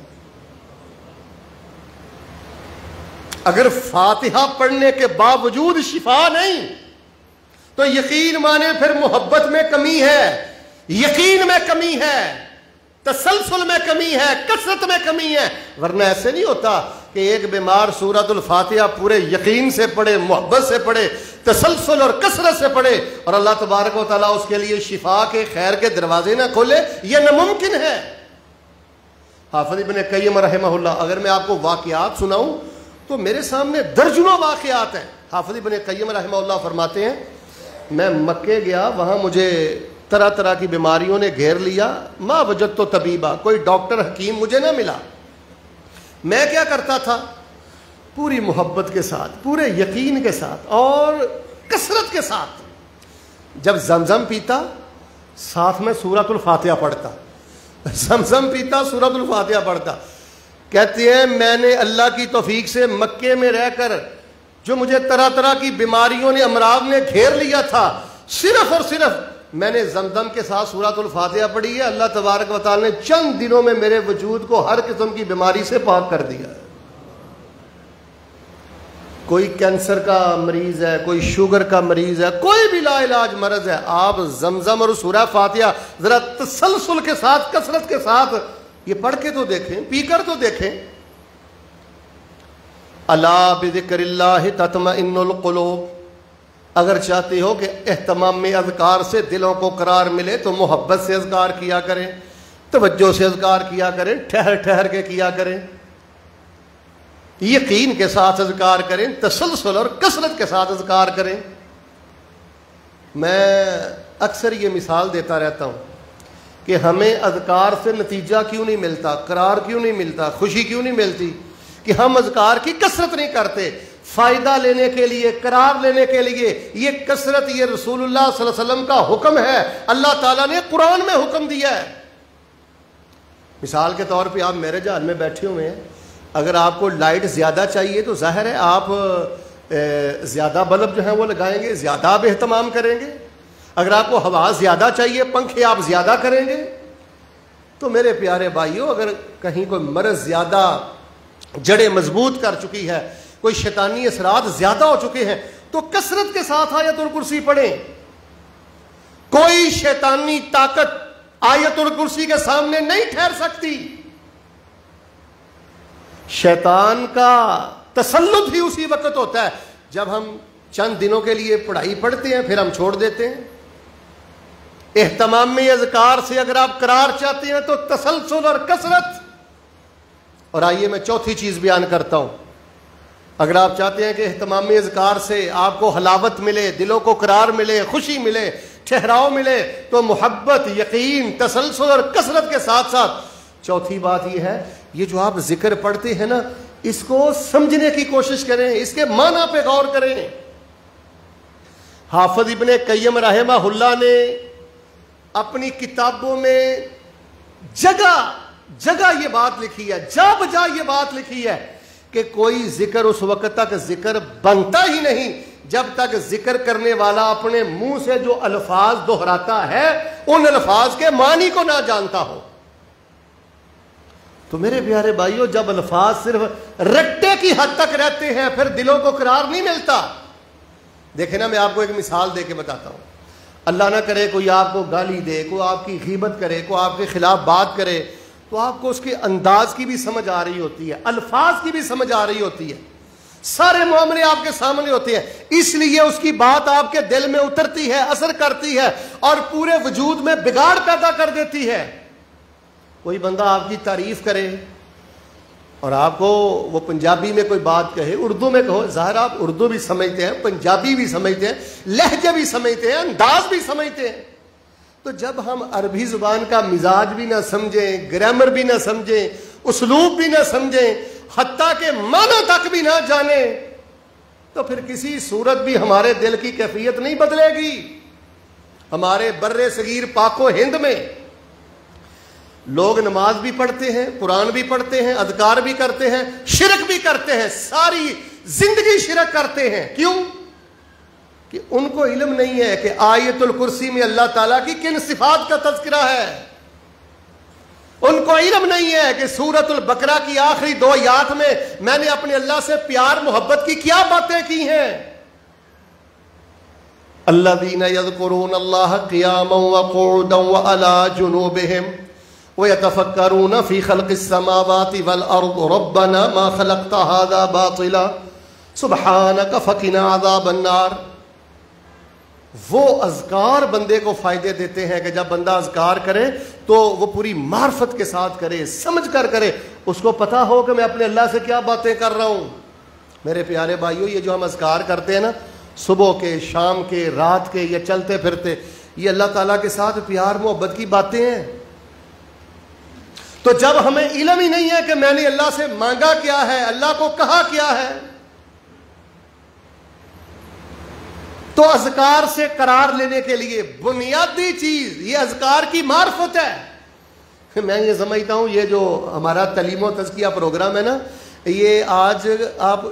اگر فاتحہ پڑھنے کے باوجود شفا نہیں تو یقین مانے پھر محبت میں کمی ہے، یقین میں کمی ہے، تسلسل میں کمی ہے، کثرت میں کمی ہے۔ ورنہ ایسے نہیں ہوتا کہ ایک بیمار سورۃ الفاتحہ پورے یقین سے پڑھے، محبت سے پڑھے، تسلسل اور کثرت سے پڑھے اور اللہ تبارک و تعالیٰ اس کے لیے شفا کے خیر کے دروازے نہ کھولے، یہ ناممکن ہے۔ حافظ ابن قیم رحمہ اللہ، اگر میں آپ کو واقعات سناؤں تو میرے سامنے درجنوں واقعات ہیں۔ حافظ ابن قیم رحمہ اللہ فرماتے ہیں میں مکے گیا، وہاں مجھے طرح طرح کی بیماریوں نے گھیر لیا، ما وجدت طبیبا، کوئی ڈاکٹر حکیم مجھے نہ ملا۔ میں کیا کرتا تھا؟ پوری محبت کے ساتھ، پورے یقین کے ساتھ اور کثرت کے ساتھ جب زمزم پیتا ساتھ میں سورۃ الفاتحہ پڑھتا، زمزم پیتا سورۃ الفاتحہ پڑھتا۔ کہتے ہیں میں نے اللہ کی توفیق سے مکے میں رہ کر جو مجھے طرح طرح کی بیماریوں نے، امراض نے گھیر لیا تھا، صرف اور صرف میں نے زمزم کے ساتھ سورۃ الفاتحہ پڑھی ہے، اللہ تبارک و تعالی نے چند دنوں میں میرے وجود کو ہر قسم کی بیماری سے پاک کر دیا۔ کوئی کینسر کا مریض ہے، کوئی شوگر کا مریض ہے، کوئی بھی لا علاج مرض ہے، آپ زمزم اور سورہ فاتحہ ذرا تسلسل کے ساتھ، کثرت کے ساتھ یہ پڑھ کے تو دیکھیں، پی کر تو دیکھیں۔ الا بذکر اللہ تطمئن القلوب۔ اگر چاہتے ہو کہ اہتمام میں اذکار سے دلوں کو قرار ملے تو محبت سے اذکار کیا کریں، توجہ سے اذکار کیا کریں، ٹھہر ٹھہر کے کیا کریں۔ یقین کے ساتھ اذکار کریں، تسلسل اور کثرت کے ساتھ اذکار کریں۔ میں اکثر یہ مثال دیتا رہتا ہوں کہ ہمیں اذکار سے نتیجہ کیوں نہیں ملتا، قرار کیوں نہیں ملتا، خوشی کیوں نہیں ملتی، کہ ہم اذکار کی کثرت نہیں کرتے۔ فائدہ لینے کے لیے، قرار لینے کے لیے یہ کثرت، یہ رسول اللہ صلی اللہ علیہ وسلم کا حکم ہے، اللہ تعالیٰ نے قرآن میں حکم دیا ہے۔ مثال کے طور پہ آپ میرے جہاز میں بیٹھے ہوئے ہیں، اگر آپ کو لائٹ زیادہ چاہیے تو ظاہر ہے آپ زیادہ بلب جو ہیں وہ لگائیں گے، زیادہ آپ اہتمام کریں گے۔ اگر آپ کو ہوا زیادہ چاہیے، پنکھے آپ زیادہ کریں گے۔ تو میرے پیارے بھائیوں، اگر کہیں کوئی مرض زیادہ جڑیں مضبوط کر چکی ہے، کوئی شیطانی اثرات زیادہ ہو چکے ہیں، تو کثرت کے ساتھ آیت الکرسی پڑھیں۔ کوئی شیطانی طاقت آیت الکرسی کے سامنے نہیں ٹھہر سکتی۔ شیطان کا تسلط ہی اسی وقت ہوتا ہے جب ہم چند دنوں کے لیے پڑھائی پڑھتے ہیں، پھر ہم چھوڑ دیتے ہیں۔ اہتمام میں اذکار سے اگر آپ قرار چاہتے ہیں تو تسلسل اور کثرت۔ اور آئیے میں چوتھی چیز بیان کرتا ہوں۔ اگر آپ چاہتے ہیں کہ اہتمام میں اذکار سے آپ کو حلاوت ملے، دلوں کو قرار ملے، خوشی ملے، ٹھہراؤ ملے، تو محبت، یقین، تسلسل اور کثرت کے ساتھ ساتھ چوتھی بات یہ ہے، یہ جو آپ ذکر پڑھتے ہیں نا، اس کو سمجھنے کی کوشش کریں، اس کے معنی پہ غور کریں۔ حافظ ابن قیم رحمہ اللہ نے اپنی کتابوں میں جگہ جگہ یہ بات لکھی ہے، جا بجا یہ بات لکھی ہے کہ کوئی ذکر اس وقت تک ذکر بنتا ہی نہیں جب تک ذکر کرنے والا اپنے منہ سے جو الفاظ دہراتا ہے ان الفاظ کے معنی کو نہ جانتا ہو۔ تو میرے پیارے بھائیوں، جب الفاظ صرف رٹے کی حد تک رہتے ہیں پھر دلوں کو قرار نہیں ملتا۔ دیکھیں نا، میں آپ کو ایک مثال دے کے بتاتا ہوں۔ اللہ نہ کرے کوئی آپ کو گالی دے، کوئی آپ کی غیبت کرے، کوئی آپ کے خلاف بات کرے، تو آپ کو اس کے انداز کی بھی سمجھ آ رہی ہوتی ہے، الفاظ کی بھی سمجھ آ رہی ہوتی ہے، سارے معاملے آپ کے سامنے ہوتے ہیں، اس لیے اس کی بات آپ کے دل میں اترتی ہے، اثر کرتی ہے اور پورے وجود میں بگاڑ پیدا کر دیتی ہے۔ کوئی بندہ آپ کی تعریف کرے اور آپ کو وہ پنجابی میں کوئی بات کہے، اردو میں کہو، ظاہر آپ اردو بھی سمجھتے ہیں، پنجابی بھی سمجھتے ہیں، لہجے بھی سمجھتے ہیں، انداز بھی سمجھتے ہیں، تو جب ہم عربی زبان کا مزاج بھی نہ سمجھیں، گرامر بھی نہ سمجھیں، اسلوب بھی نہ سمجھیں، حتیٰ کہ معنی تک بھی نہ جانیں، تو پھر کسی صورت بھی ہمارے دل کی کیفیت نہیں بدلے گی۔ ہمارے بر صغیر پاک و ہند میں لوگ نماز بھی پڑھتے ہیں، قرآن بھی پڑھتے ہیں، اذکار بھی کرتے ہیں، شرک بھی کرتے ہیں، ساری زندگی شرک کرتے ہیں۔ کیوں؟ کہ ان کو علم نہیں ہے کہ آیت الکرسی میں اللہ تعالیٰ کی کن صفات کا تذکرہ ہے۔ ان کو علم نہیں ہے کہ سورۃ البقرہ کی آخری 2 آیات میں نے اپنے اللہ سے پیار محبت کی کیا باتیں کی ہیں۔ الذین یذکرون اللہ قیاما وقعودا وعلی جنوبہم وَيَتَفَكَّرُونَ فِي خَلْقِ السَّمَاوَاتِ وَالْأَرْضِ رَبَّنَا مَا خَلَقْتَ هَذَا بَاطِلًا سُبْحَانَكَ فَقِنَا عَذَابَ النَّارِ۔ وہ اذکار بندے کو فائدے دیتے ہیں کہ جب بندہ اذکار کرے تو وہ پوری معرفت کے ساتھ کرے، سمجھ کر کرے، اس کو پتا ہو کہ میں اپنے اللہ سے کیا باتیں کر رہا ہوں۔ میرے پیارے بھائیوں، یہ جو ہم اذکار کرتے ہیں نا، صبح کے، شام کے، رات کے، یا چلتے پھرتے، یہ اللہ تعالیٰ کے ساتھ پیار محبت کی باتیں ہیں۔ تو جب ہمیں علم ہی نہیں ہے کہ میں نے اللہ سے مانگا کیا ہے، اللہ کو کہا کیا ہے، تو اذکار سے قرار لینے کے لیے بنیادی چیز یہ اذکار کی معرفت ہے۔ میں یہ سمجھتا ہوں یہ جو ہمارا تعلیم و تزکیہ پروگرام ہے نا، یہ آج آپ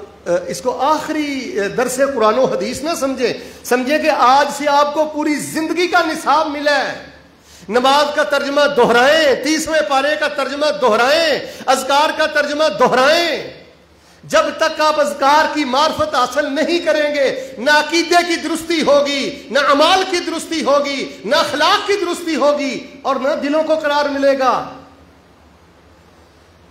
اس کو آخری درس قرآن و حدیث نہ سمجھیں کہ آج سے آپ کو پوری زندگی کا نصاب ملا ہے۔ نماز کا ترجمہ دہرائیں، 30ویں پارے کا ترجمہ دہرائیں، اذکار کا ترجمہ دہرائیں۔ جب تک آپ اذکار کی معرفت حاصل نہیں کریں گے، نہ عقیدے کی درستی ہوگی، نہ اعمال کی درستی ہوگی، نہ اخلاق کی درستی ہوگی، اور نہ دلوں کو قرار ملے گا۔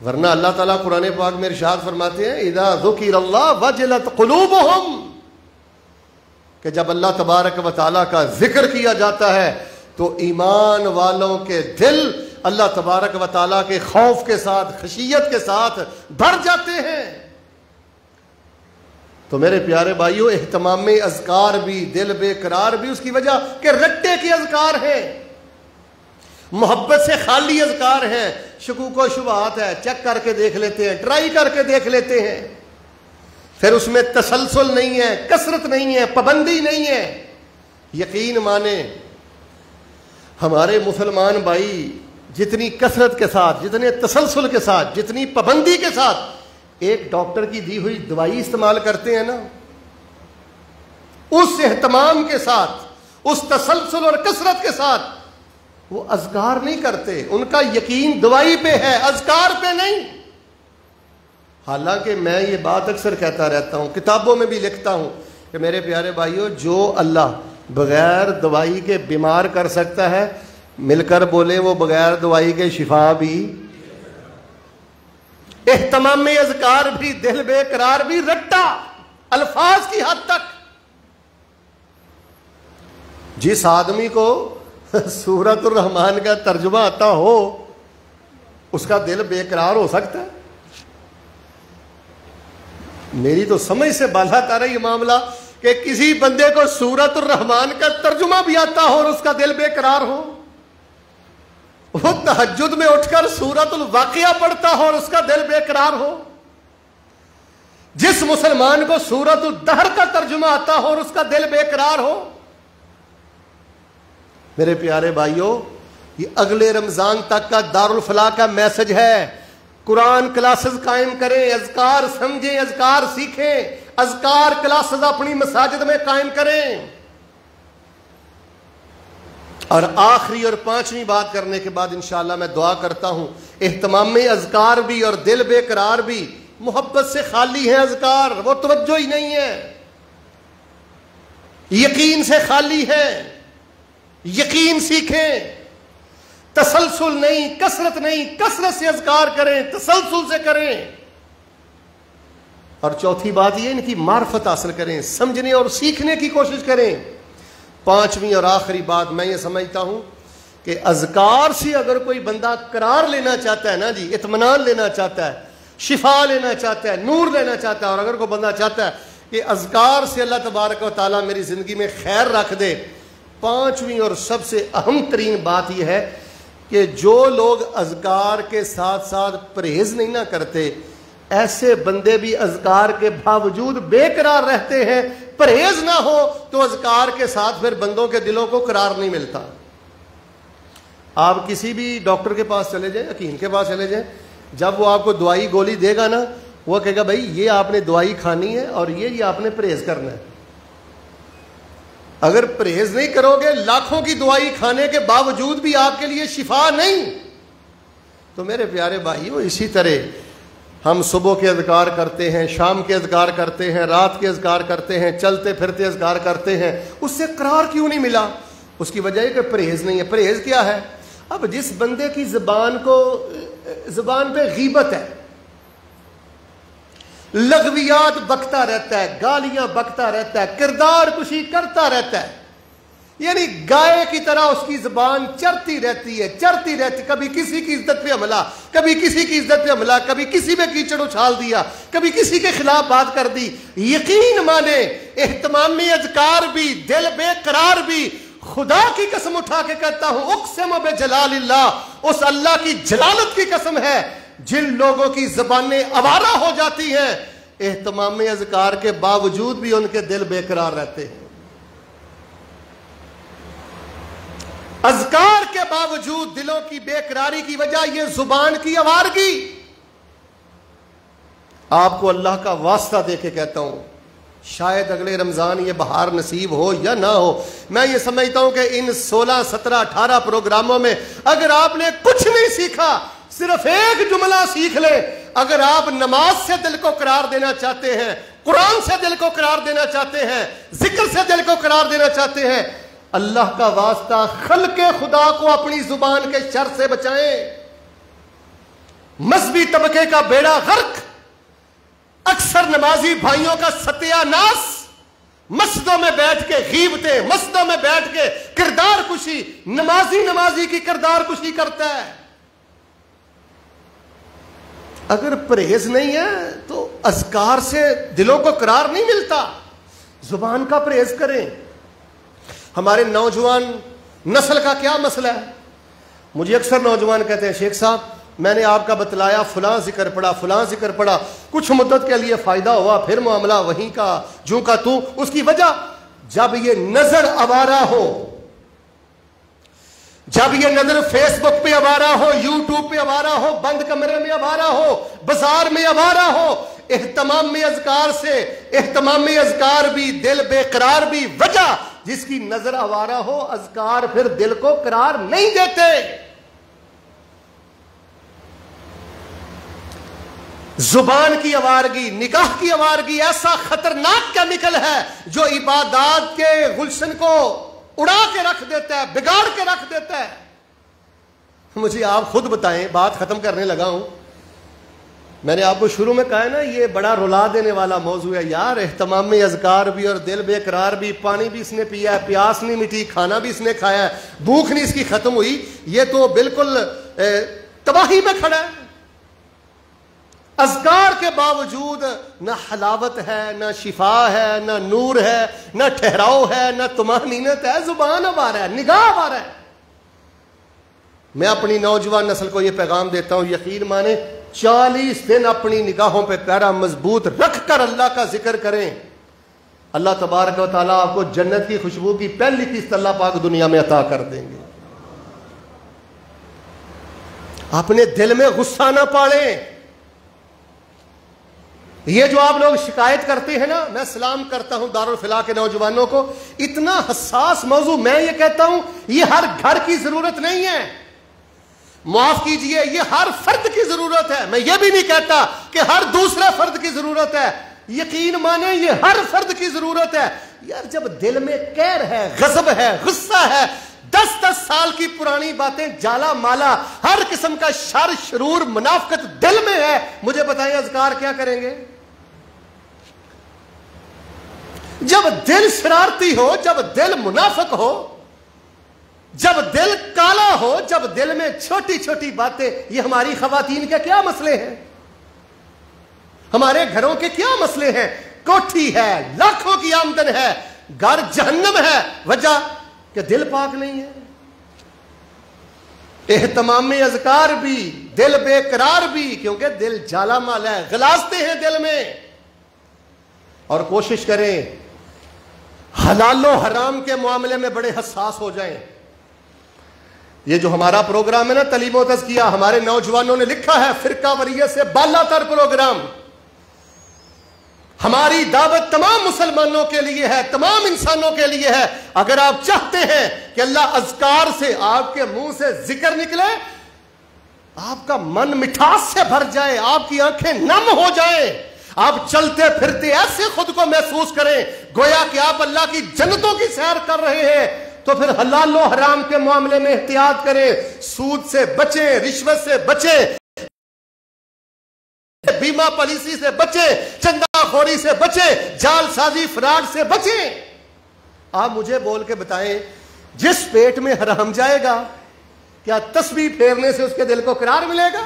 ورنہ اللہ تعالیٰ قرآن پاک میں ارشاد فرماتے ہیں اذا ذکر اللہ وجلت قلوبہم، کہ جب اللہ تبارک و تعالیٰ کا ذکر کیا جاتا ہے تو ایمان والوں کے دل اللہ تبارک و تعالیٰ کے خوف کے ساتھ، خشیت کے ساتھ بھر جاتے ہیں۔ تو میرے پیارے بھائیوں، اہتمام اذکار بھی، دل بے قرار بھی اس کی وجہ کہ رٹے کے اذکار ہیں، محبت سے خالی اذکار ہیں، شکوک و شبہات ہے، چیک کر کے دیکھ لیتے ہیں، ٹرائی کر کے دیکھ لیتے ہیں، پھر اس میں تسلسل نہیں ہے، کثرت نہیں ہے، پابندی نہیں ہے۔ یقین مانے ہمارے مسلمان بھائی جتنی کثرت کے ساتھ، جتنے تسلسل کے ساتھ، جتنی پابندی کے ساتھ ایک ڈاکٹر کی دی ہوئی دوائی استعمال کرتے ہیں نا، اس اہتمام کے ساتھ، اس تسلسل اور کثرت کے ساتھ وہ اذکار نہیں کرتے، ان کا یقین دوائی پہ ہے، اذکار پہ نہیں۔ حالانکہ میں یہ بات اکثر کہتا رہتا ہوں، کتابوں میں بھی لکھتا ہوں کہ میرے پیارے بھائیوں، جو اللہ بغیر دوائی کے بیمار کر سکتا ہے، مل کر بولے وہ بغیر دوائی کے شفا بھی، اہتمام اذکار بھی، دل بے قرار بھی، رٹا الفاظ کی حد تک۔ جس آدمی کو سورۃ الرحمن کا ترجمہ آتا ہو اس کا دل بے قرار ہو سکتا ہے؟ میری تو سمجھ سے بالا تر ہے یہ معاملہ کہ کسی بندے کو سورۃ الرحمن کا ترجمہ بھی آتا ہو اور اس کا دل بے قرار ہو، وہ تہجد میں اٹھ کر سورۃ الواقعہ پڑھتا ہو اور اس کا دل بے قرار ہو، جس مسلمان کو سورۃ الدہر کا ترجمہ آتا ہو اور اس کا دل بے قرار ہو۔ میرے پیارے بھائیوں، یہ اگلے رمضان تک کا دارالفلاح کا میسج ہے۔ قرآن کلاسز قائم کریں، اذکار سمجھیں، اذکار سیکھیں، اذکار کلاسز اپنی مساجد میں قائم کریں۔ اور آخری اور پانچویں بات کرنے کے بعد انشاءاللہ میں دعا کرتا ہوں، اہتمام اذکار بھی اور دل بے قرار بھی محبت سے خالی ہے، اذکار وہ توجہ ہی نہیں ہے، یقین سے خالی ہے۔ یقین سیکھیں، تسلسل نہیں، کثرت نہیں، کثرت سے اذکار کریں، تسلسل سے کریں۔ اور چوتھی بات یہ ان کی معرفت حاصل کریں، سمجھنے اور سیکھنے کی کوشش کریں۔ پانچویں اور آخری بات میں یہ سمجھتا ہوں کہ اذکار سے اگر کوئی بندہ قرار لینا چاہتا ہے نا جی، اطمینان لینا چاہتا ہے، شفا لینا چاہتا ہے، نور لینا چاہتا ہے، اور اگر کوئی بندہ چاہتا ہے کہ اذکار سے اللہ تبارک و تعالیٰ میری زندگی میں خیر رکھ دے، پانچویں اور سب سے اہم ترین بات یہ ہے کہ جو لوگ اذکار کے ساتھ ساتھ پرہیز نہیں نہ کرتے، ایسے بندے بھی اذکار کے باوجود بے قرار رہتے ہیں۔ پرہیز نہ ہو تو اذکار کے ساتھ پھر بندوں کے دلوں کو قرار نہیں ملتا۔ آپ کسی بھی ڈاکٹر کے پاس چلے جائیں، حکیم کے پاس چلے جائیں، جب وہ آپ کو دوائی گولی دے گا نا، وہ کہے گا بھائی یہ آپ نے دوائی کھانی ہے اور یہ آپ نے پرہیز کرنا ہے۔ اگر پرہیز نہیں کرو گے، لاکھوں کی دوائی کھانے کے باوجود بھی آپ کے لیے شفا نہیں۔ تو میرے پیارے بھائیوں، اسی طرح ہم صبح کے اذکار کرتے ہیں، شام کے اذکار کرتے ہیں، رات کے اذکار کرتے ہیں، چلتے پھرتے اذکار کرتے ہیں، اس سے قرار کیوں نہیں ملا؟ اس کی وجہ ہے کہ پرہیز نہیں ہے۔ پرہیز کیا ہے؟ اب جس بندے کی زبان پہ غیبت ہے، لغویات بکتا رہتا ہے، گالیاں بکتا رہتا ہے، کردار کشی کرتا رہتا ہے، یعنی گائے کی طرح اس کی زبان چرتی رہتی ہے، کبھی کسی کی عزت پہ حملہ، کبھی کسی کی عزت پہ حملہ، کبھی کسی پہ کیچڑ اچھال دیا، کبھی کسی کے خلاف بات کر دی۔ یقین مانے اہتمام اذکار بھی، دل بے قرار بھی، خدا کی قسم اٹھا کے کہتا ہوں، اقسم بجلال اللہ، اس اللہ کی جلالت کی قسم ہے، جن لوگوں کی زبانیں آوارہ ہو جاتی ہیں، اہتمام اذکار کے باوجود بھی ان کے دل بے قرار رہتے ہیں۔ اذکار کے باوجود دلوں کی بے قراری کی وجہ یہ زبان کی آوارگی۔ آپ کو اللہ کا واسطہ دے کے کہتا ہوں، شاید اگلے رمضان یہ بہار نصیب ہو یا نہ ہو، میں یہ سمجھتا ہوں کہ ان 16, 17, 18 پروگراموں میں اگر آپ نے کچھ نہیں سیکھا، صرف ایک جملہ سیکھ لیں۔ اگر آپ نماز سے دل کو قرار دینا چاہتے ہیں، قرآن سے دل کو قرار دینا چاہتے ہیں، ذکر سے دل کو قرار دینا چاہتے ہیں، اللہ کا واسطہ خلق خدا کو اپنی زبان کے شر سے بچائیں۔ مذہبی طبقے کا بیڑا غرق، اکثر نمازی بھائیوں کا ستیہ ناس، مسجدوں میں بیٹھ کے غیبتیں، مسجدوں میں بیٹھ کے کردار کشی، نمازی کی کردار کشی کرتا ہے۔ اگر پرہیز نہیں ہے تو اذکار سے دلوں کو قرار نہیں ملتا. زبان کا پرہیز کریں. ہمارے نوجوان نسل کا کیا مسئلہ ہے؟ مجھے اکثر نوجوان کہتے ہیں شیخ صاحب میں نے آپ کا بتلایا فلاں ذکر پڑھا فلاں ذکر پڑھا, کچھ مدت کے لیے فائدہ ہوا, پھر معاملہ وہیں کا جوں کا تو. اس کی وجہ جب یہ نظر آوارہ ہو, جب یہ نظر فیس بک پہ آوارہ ہو, یوٹیوب پہ آوارہ ہو, بند کمرے میں آوارہ ہو, بازار میں آوارہ ہو, اہتمام میں اذکار سے اہتمام میں اذکار بھی دل بے قرار بھی. وجہ جس کی نظر آوارہ ہو اذکار پھر دل کو قرار نہیں دیتے. زبان کی آوارگی, نگاہ کی آوارگی ایسا خطرناک کیمیکل ہے جو عبادات کے گلشن کو اڑا کے رکھ دیتا ہے, بگاڑ کے رکھ دیتا ہے. مجھے آپ خود بتائیں, بات ختم کرنے لگا ہوں. میں نے آپ کو شروع میں کہا ہے نا یہ بڑا رلا دینے والا موضوع ہے یار. اہتمام میں اذکار بھی اور دل بے قرار بھی, پانی بھی اس نے پیا ہے, پیاس نہیں مٹی, کھانا بھی اس نے کھایا ہے, بھوک نہیں اس کی ختم ہوئی, یہ تو بالکل تباہی میں کھڑا ہے. اذکار کے باوجود نہ حلاوت ہے, نہ شفا ہے, نہ نور ہے, نہ ٹھہراؤ ہے, نہ طمانینت ہے. زبان آوارہ ہے, نگاہ آوارہ ہے. میں اپنی نوجوان نسل کو یہ پیغام دیتا ہوں, یقین مانے 40 دن اپنی نگاہوں پہ پیرا مضبوط رکھ کر اللہ کا ذکر کریں. اللہ تبارک و تعالیٰ آپ کو جنت کی خوشبو کی پہلی قسط اللہ پاک دنیا میں عطا کر دیں گے. اپنے دل میں غصہ نہ پالیں. یہ جو آپ لوگ شکایت کرتے ہیں نا, میں سلام کرتا ہوں دارالفلاح کے نوجوانوں کو, اتنا حساس موضوع. میں یہ کہتا ہوں یہ ہر گھر کی ضرورت نہیں ہے, معاف کیجئے یہ ہر فرد کی ضرورت ہے. میں یہ بھی نہیں کہتا کہ ہر دوسرے فرد کی ضرورت ہے. یقین مانے یہ ہر فرد کی ضرورت ہے. یار جب دل میں قہر ہے, غضب ہے, غصہ ہے, 10 سال کی پرانی باتیں, جالا مالا, ہر قسم کا شر شرور منافقت دل میں ہے, مجھے بتائیں اذکار کیا کریں گے؟ جب دل شرارتی ہو, جب دل منافق ہو, جب دل کالا ہو, جب دل میں چھوٹی چھوٹی باتیں. یہ ہماری خواتین کے کیا مسئلے ہیں, ہمارے گھروں کے کیا مسئلے ہیں. کوٹھی ہے, لاکھوں کی آمدن ہے, گھر جہنم ہے, وجہ کہ دل پاک نہیں ہے. اہتمام میں اذکار بھی, دل بے قرار بھی, کیونکہ دل جالا مالا ہے, غلازتے ہیں دل میں. اور کوشش کریں حلال و حرام کے معاملے میں بڑے حساس ہو جائیں. یہ جو ہمارا پروگرام ہے نا تعلیم و تزکیہ, ہمارے نوجوانوں نے لکھا ہے فرقہ واریت سے بالا تر پروگرام. ہماری دعوت تمام مسلمانوں کے لیے ہے, تمام انسانوں کے لیے ہے. اگر آپ چاہتے ہیں کہ اللہ اذکار سے آپ کے منہ سے ذکر نکلے, آپ کا من مٹھاس سے بھر جائے, آپ کی آنکھیں نم ہو جائیں, آپ چلتے پھرتے ایسے خود کو محسوس کریں گویا کہ آپ اللہ کی جنتوں کی سیر کر رہے ہیں, تو پھر حلال و حرام کے معاملے میں احتیاط کریں. سود سے بچیں, رشوت سے بچیں, بیمہ پالیسی سے بچیں, چندہ خوری سے بچیں, جال سازی فراڈ سے بچیں. آپ مجھے بول کے بتائیں جس پیٹ میں حرام جائے گا کیا تسبیح پھیرنے سے اس کے دل کو قرار ملے گا؟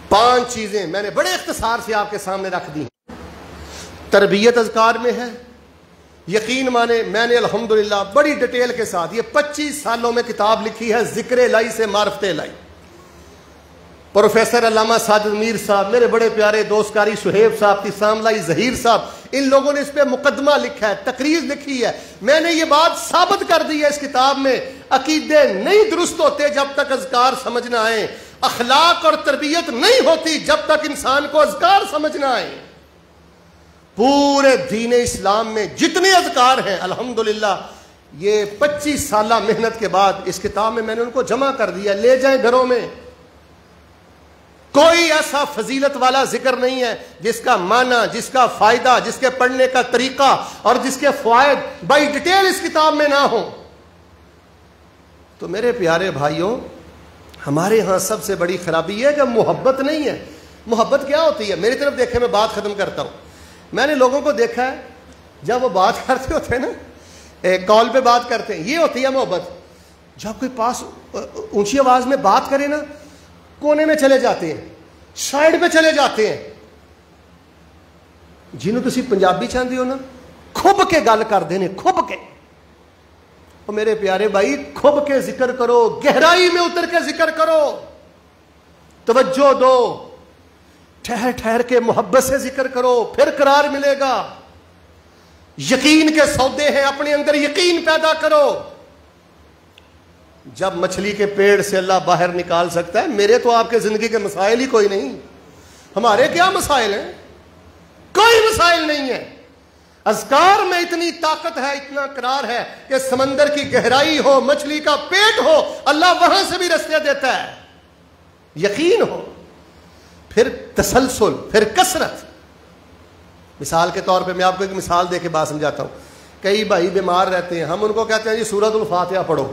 5 چیزیں میں نے بڑے اختصار سے آپ کے سامنے رکھ دی. تربیت اذکار میں ہے. یقین مانے میں نے الحمدللہ بڑی ڈیٹیل کے ساتھ یہ 25 سالوں میں کتاب لکھی ہے ذکر الہی سے معرفت الہی. پروفیسر علامہ ساجد میر صاحب, میرے بڑے پیارے دوست قاری شہیب صاحب, ابتسام لائی ظہیر صاحب, ان لوگوں نے اس پہ مقدمہ لکھا ہے, تقریر لکھی ہے. میں نے یہ بات ثابت کر دی ہے اس کتاب میں, عقیدے نہیں درست ہوتے جب تک اذکار سمجھ نہ آئے, اخلاق اور تربیت نہیں ہوتی جب تک انسان کو اذکار سمجھ نہ آئے. پورے دین اسلام میں جتنے اذکار ہیں الحمدللہ یہ 25 سالہ محنت کے بعد اس کتاب میں نے ان کو جمع کر دیا. لے جائیں گھروں میں. کوئی ایسا فضیلت والا ذکر نہیں ہے جس کا معنی, جس کا فائدہ, جس کے پڑھنے کا طریقہ اور جس کے فوائد بائی ڈیٹیل اس کتاب میں نہ ہوں. تو میرے پیارے بھائیوں, ہمارے ہاں سب سے بڑی خرابی ہے کہ محبت نہیں ہے. محبت کیا ہوتی ہے؟ میری طرف دیکھیں, میں بات ختم کرتا ہوں. میں نے لوگوں کو دیکھا ہے جب وہ بات کرتے ہوتے ہیں نا, کال پہ بات کرتے ہیں, یہ ہوتی ہے محبت. جب کوئی پاس اونچی آواز میں بات کرے نا, کونے میں چلے جاتے ہیں, سائڈ پہ چلے جاتے ہیں. جنہوں تسی پنجابی چاہتے ہو نا, کھب کے گل کر دینے, کھب کے. اور میرے پیارے بھائی, کھب کے ذکر کرو, گہرائی میں اتر کے ذکر کرو, توجہ دو, ٹھہر ٹھہر کے محبت سے ذکر کرو, پھر قرار ملے گا. یقین کے سودے ہیں, اپنے اندر یقین پیدا کرو. جب مچھلی کے پیڑ سے اللہ باہر نکال سکتا ہے, میرے تو آپ کے زندگی کے مسائل ہی کوئی نہیں. ہمارے کیا مسائل ہیں؟ کوئی مسائل نہیں ہے. اذکار میں اتنی طاقت ہے, اتنا قرار ہے کہ سمندر کی گہرائی ہو, مچھلی کا پیٹ ہو, اللہ وہاں سے بھی رستے دیتا ہے. یقین ہو, پھر تسلسل, پھر کثرت. مثال کے طور پہ میں آپ کو ایک مثال دے کے بات سمجھاتا ہوں. کئی بھائی بیمار رہتے ہیں, ہم ان کو کہتے ہیں جی سورۃ الفاتحہ پڑھو,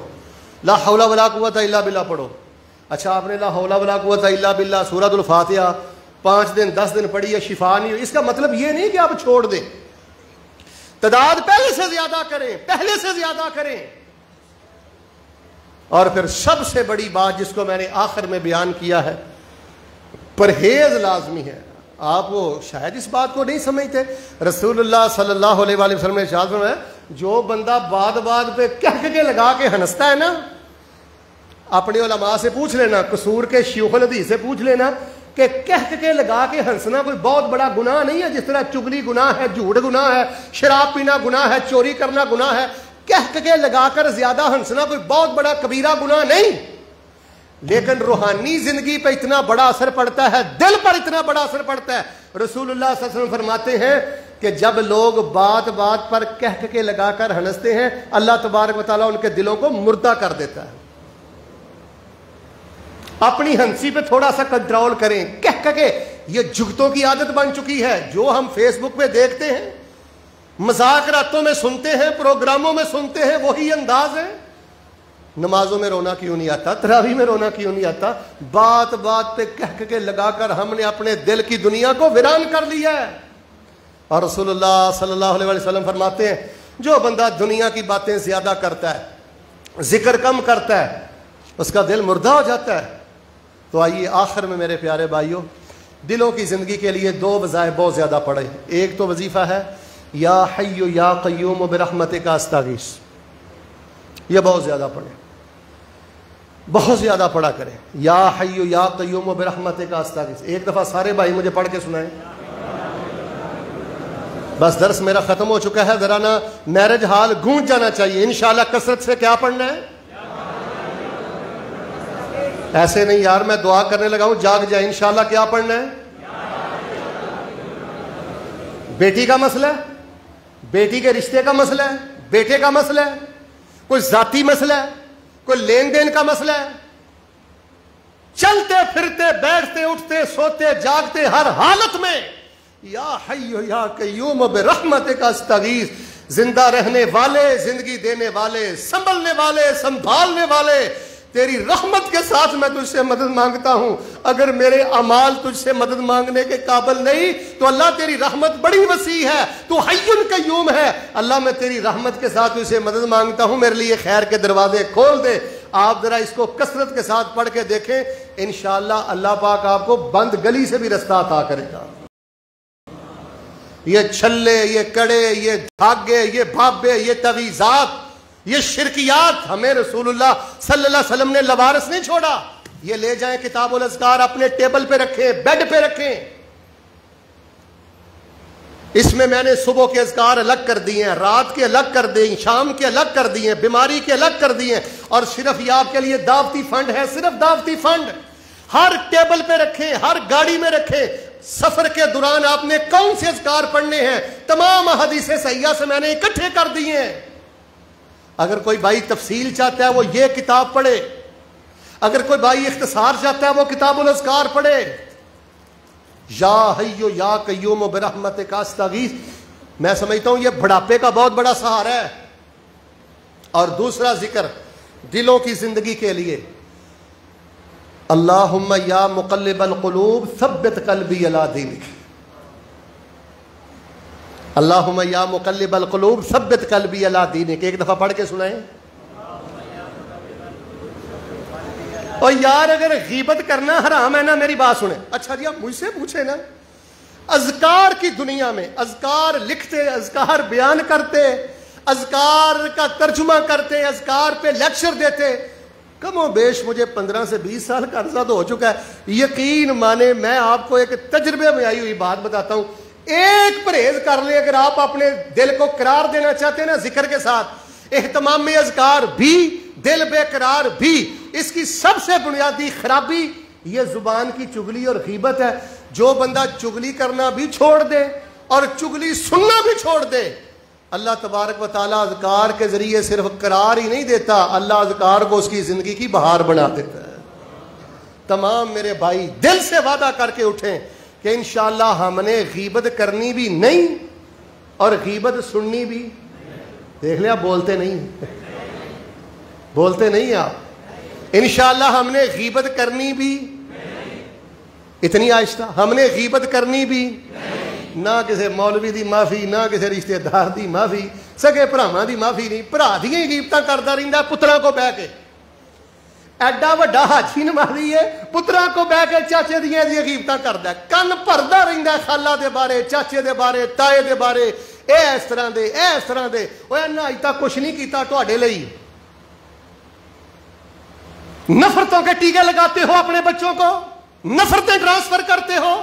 لا حول ولا قوت الا باللہ پڑھو. اچھا, آپ نے لا حول ولا قوت الا باللہ سورۃ الفاتحہ 5 دن 10 دن پڑھی ہے, شفا نہیں ہوئی. اس کا مطلب یہ نہیں کہ آپ چھوڑ دیں, تعداد پہلے سے زیادہ کریں, پہلے سے زیادہ کریں. اور پھر سب سے بڑی بات جس کو میں نے آخر میں بیان کیا ہے, پرہیز لازمی ہے. آپ وہ شاید اس بات کو نہیں سمجھتے. رسول اللہ صلی اللہ علیہ وآلہ وسلم نے ارشاد فرمایا, جو بندہ بات پہ کہہ کے لگا کے ہنستا ہے نا, اپنے علماء سے پوچھ لینا, قصور کے شیوخ الحدیث سے پوچھ لینا کہ کہہ کے لگا کے ہنسنا کوئی بہت بڑا گناہ نہیں ہے. جس طرح چگلی گناہ ہے, جھوٹ گناہ ہے, شراب پینا گناہ ہے, چوری کرنا گناہ ہے, کہہ کے لگا کر زیادہ ہنسنا کوئی بہت بڑا کبیرہ گناہ نہیں. لیکن روحانی زندگی پہ اتنا بڑا اثر پڑتا ہے, دل پر اتنا بڑا اثر پڑتا ہے. رسول اللہ صلی اللہ علیہ وسلم فرماتے ہیں کہ جب لوگ بات پر کہہ کے لگا کر ہنستے ہیں, اللہ تبارک و تعالیٰ ان کے دلوں کو مردہ کر دیتا ہے. اپنی ہنسی پہ تھوڑا سا کنٹرول کریں. کہہ کے یہ جگتوں کی عادت بن چکی ہے. جو ہم فیس بک پہ دیکھتے ہیں, مذاکراتوں میں سنتے ہیں, پروگراموں میں سنتے ہیں, وہی انداز ہے. نمازوں میں رونا کیوں نہیں آتا, تراویح میں رونا کیوں نہیں آتا؟ بات پہ کہہ کے لگا کر ہم نے اپنے دل کی دنیا کو ویران کر لیا ہے. اور رسول اللہ صلی اللہ علیہ وسلم فرماتے ہیں, جو بندہ دنیا کی باتیں زیادہ کرتا ہے, ذکر کم کرتا ہے, اس کا دل مردہ ہو جاتا ہے. تو آئیے آخر میں میرے پیارے بھائیوں, دلوں کی زندگی کے لیے 2 وظائف بہت زیادہ پڑھیں. ایک تو وظیفہ ہے یا حی یا قیوم برحمتک استغیث, یہ بہت زیادہ پڑھیں, بہت زیادہ پڑھا کریں. یا حی یا قیوم برحمتک استغیث. ایک دفعہ سارے بھائی مجھے پڑھ کے سنائیں. بس درس میرا ختم ہو چکا ہے, ذرا نا میرج ہال گونج جانا چاہیے. انشاءاللہ کثرت سے کیا پڑھنا ہے؟ ایسے نہیں یار, میں دعا کرنے لگا ہوں جاگ جائے. انشاءاللہ کیا پڑھنا ہے؟ بیٹی کا مسئلہ ہے, بیٹی کے رشتے کا مسئلہ ہے, بیٹے کا مسئلہ ہے, کوئی ذاتی مسئلہ ہے, کوئی لین دین کا مسئلہ ہے, چلتے پھرتے بیٹھتے اٹھتے سوتے جاگتے ہر حالت میں یا حی یا قیوم برحمتک استغیث. زندہ رہنے والے, زندگی دینے والے, سنبھلنے والے, سنبھالنے والے, تیری رحمت کے ساتھ میں تجھ سے مدد مانگتا ہوں. اگر میرے اعمال تجھ سے مدد مانگنے کے قابل نہیں تو اللہ تیری رحمت بڑی وسیع ہے, تو حی قیوم ہے. اللہ میں تیری رحمت کے ساتھ تجھ سے مدد مانگتا ہوں, میرے لیے خیر کے دروازے کھول دے. آپ ذرا اس کو کثرت کے ساتھ پڑھ کے دیکھیں, انشاءاللہ اللہ پاک آپ کو بند گلی سے بھی رستہ عطا کرے گا. یہ چھلے, یہ کڑے, یہ دھاگے, یہ بھابے, یہ تویزات, یہ شرکیات ہمیں رسول اللہ صلی اللہ علیہ وسلم نے لوارث نہیں چھوڑا. یہ لے جائیں کتاب الاذکار, اپنے ٹیبل پہ رکھیں, بیڈ پہ رکھیں. اس میں نے صبح کے اذکار الگ کر دیے ہیں, رات کے الگ کر دیے, شام کے الگ کر دیے, بیماری کے الگ کر دیے, اور صرف یہ آپ کے لیے دعوتی فنڈ ہے, صرف دعوتی فنڈ. ہر ٹیبل پہ رکھیں, ہر گاڑی میں رکھیں. سفر کے دوران آپ نے کون سے اذکار پڑھنے ہیں, تمام احادیث صحیحہ سے میں نے اکٹھے کر دیے ہیں. اگر کوئی بھائی تفصیل چاہتا ہے وہ یہ کتاب پڑھے, اگر کوئی بھائی اختصار چاہتا ہے وہ کتاب الاذکار پڑھے. یا حی یا قیوم برحمتک استغیث, میں سمجھتا ہوں یہ بڑھاپے کا بہت بڑا سہارا ہے. اور دوسرا ذکر دلوں کی زندگی کے لیے, اللہم یا مقلب القلوب ثبت قلبی علی دینک. اللہم یا مقلب القلوب ثبت قلبی علی دینک. ایک دفعہ پڑھ کے سنائیں. اور یار اگر غیبت کرنا حرام ہے نا، میری بات سنیں. اچھا جی آپ مجھ سے پوچھیں نا، اذکار کی دنیا میں اذکار لکھتے، اذکار بیان کرتے، اذکار کا ترجمہ کرتے، اذکار پہ لیکچر دیتے، کم و بیش مجھے 15 سے 20 سال کا عرصہ تو ہو چکا ہے. یقین مانے میں آپ کو ایک تجربے میں آئی ہوئی بات بتاتا ہوں. ایک پرہیز کر لیں اگر آپ اپنے دل کو قرار دینا چاہتے ہیں نا ذکر کے ساتھ، اہتمام میں اذکار بھی، دل بے قرار بھی، اس کی سب سے بنیادی خرابی یہ زبان کی چگلی اور غیبت ہے. جو بندہ چگلی کرنا بھی چھوڑ دے اور چگلی سننا بھی چھوڑ دے، اللہ تبارک و تعالیٰ اذکار کے ذریعے صرف قرار ہی نہیں دیتا، اللہ اذکار کو اس کی زندگی کی بہار بنا دیتا ہے. تمام میرے بھائی دل سے وعدہ کر کے اٹھیں کہ انشاءاللہ ہم نے غیبت کرنی بھی نہیں اور غیبت سننی بھی. دیکھ لیں آپ بولتے نہیں، بولتے نہیں آپ. انشاءاللہ ہم نے غیبت کرنی بھی، اتنی آہستہ، ہم نے غیبت کرنی بھی، نہ کسی مولوی دی معافی، نہ کسی رشتے دار دی معافی، سگے بھراواں دی معافی نہیں. بھرا دیاں غیبتاں کردا رہندا پتراں کو بہ کے، ایڈا وڈا حاجی نمازی ہے پتراں کو بہ کے چاچے دیاں غیبتاں کردا ہے، کن بھردا رہندا خالہ دے بارے، چاچے دے بارے، تائے دے بارے، اے اس طرح دے، اے اس طرح دے. اوے انہاں اج تک کچھ نہیں کیتا تہاڈے لئی. نفرتوں کے ٹیکے لگاتے ہو اپنے بچوں کو، نفرتیں ٹرانسفر کرتے ہو.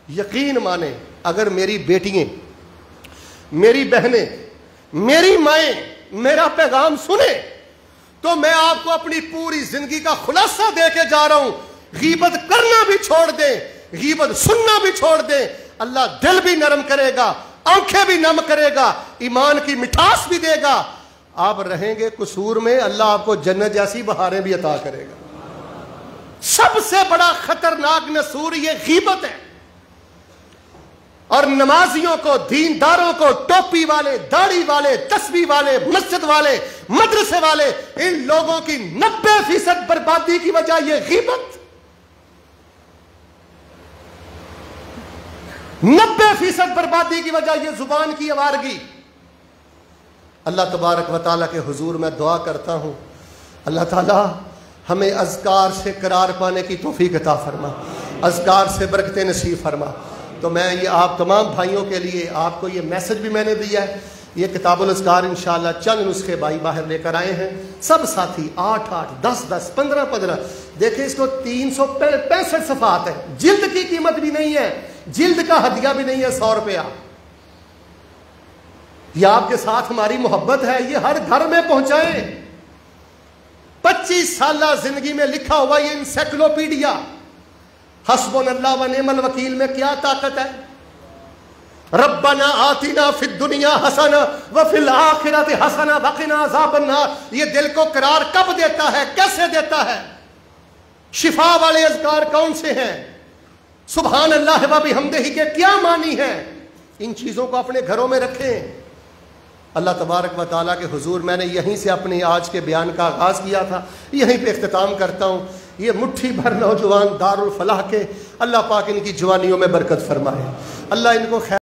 یقین مانیں اگر میری بیٹیاں، میری بہنیں، میری مائیں میرا پیغام سنیں تو میں آپ کو اپنی پوری زندگی کا خلاصہ دے کے جا رہا ہوں. غیبت کرنا بھی چھوڑ دیں، غیبت سننا بھی چھوڑ دیں، اللہ دل بھی نرم کرے گا، آنکھیں بھی نم کرے گا، ایمان کی مٹھاس بھی دے گا. آپ رہیں گے قصور میں، اللہ آپ کو جنت جیسی بہاریں بھی عطا کرے گا. سب سے بڑا خطرناک نسور یہ غیبت ہے. اور نمازیوں کو، دینداروں کو، ٹوپی والے، داڑھی والے، تسبیح والے، مسجد والے، مدرسے والے، ان لوگوں کی 90% بربادی کی وجہ یہ غیبت. 90% بربادی کی وجہ یہ زبان کی آوارگی. اللہ تبارک و تعالیٰ کے حضور میں دعا کرتا ہوں، اللہ تعالیٰ ہمیں اذکار سے قرار پانے کی توفیق عطا فرما، اذکار سے برکتیں نصیب فرما. تو میں یہ آپ تمام بھائیوں کے لیے آپ کو یہ میسج بھی میں نے دیا ہے. یہ کتاب الاذکار انشاءاللہ چند نسخے بھائی باہر لے کر آئے ہیں. سب ساتھی 8-8 10-10 15-15 دیکھیں، اس کو 365 صفحات ہیں. جلد کی قیمت بھی نہیں ہے، جلد کا ہدیہ بھی نہیں ہے 100 روپیہ. یہ آپ کے ساتھ ہماری محبت ہے، یہ ہر گھر میں پہنچائیں. 25 سالہ زندگی میں لکھا ہوا یہ انسائکلوپیڈیا حسبنا اللہ و نعم الوکیل میں کیا طاقت ہے. ربنا آتنا فی الدنیا حسنہ وفی الآخرۃ حسنہ وقنا عذاب النار. یہ دل کو قرار کب دیتا ہے، کیسے دیتا ہے؟ شفا والے اذکار کون سے ہیں؟ سبحان اللہ و بحمدہ کے کیا معنی ہے؟ ان چیزوں کو اپنے گھروں میں رکھیں. اللہ تبارک و تعالیٰ کے حضور میں نے یہیں سے اپنے آج کے بیان کا آغاز کیا تھا، یہیں پہ اختتام کرتا ہوں. یہ مٹھی بھر نوجوان دارالفلاح کے، اللہ پاک ان کی جوانیوں میں برکت فرمائے، اللہ ان کو خیر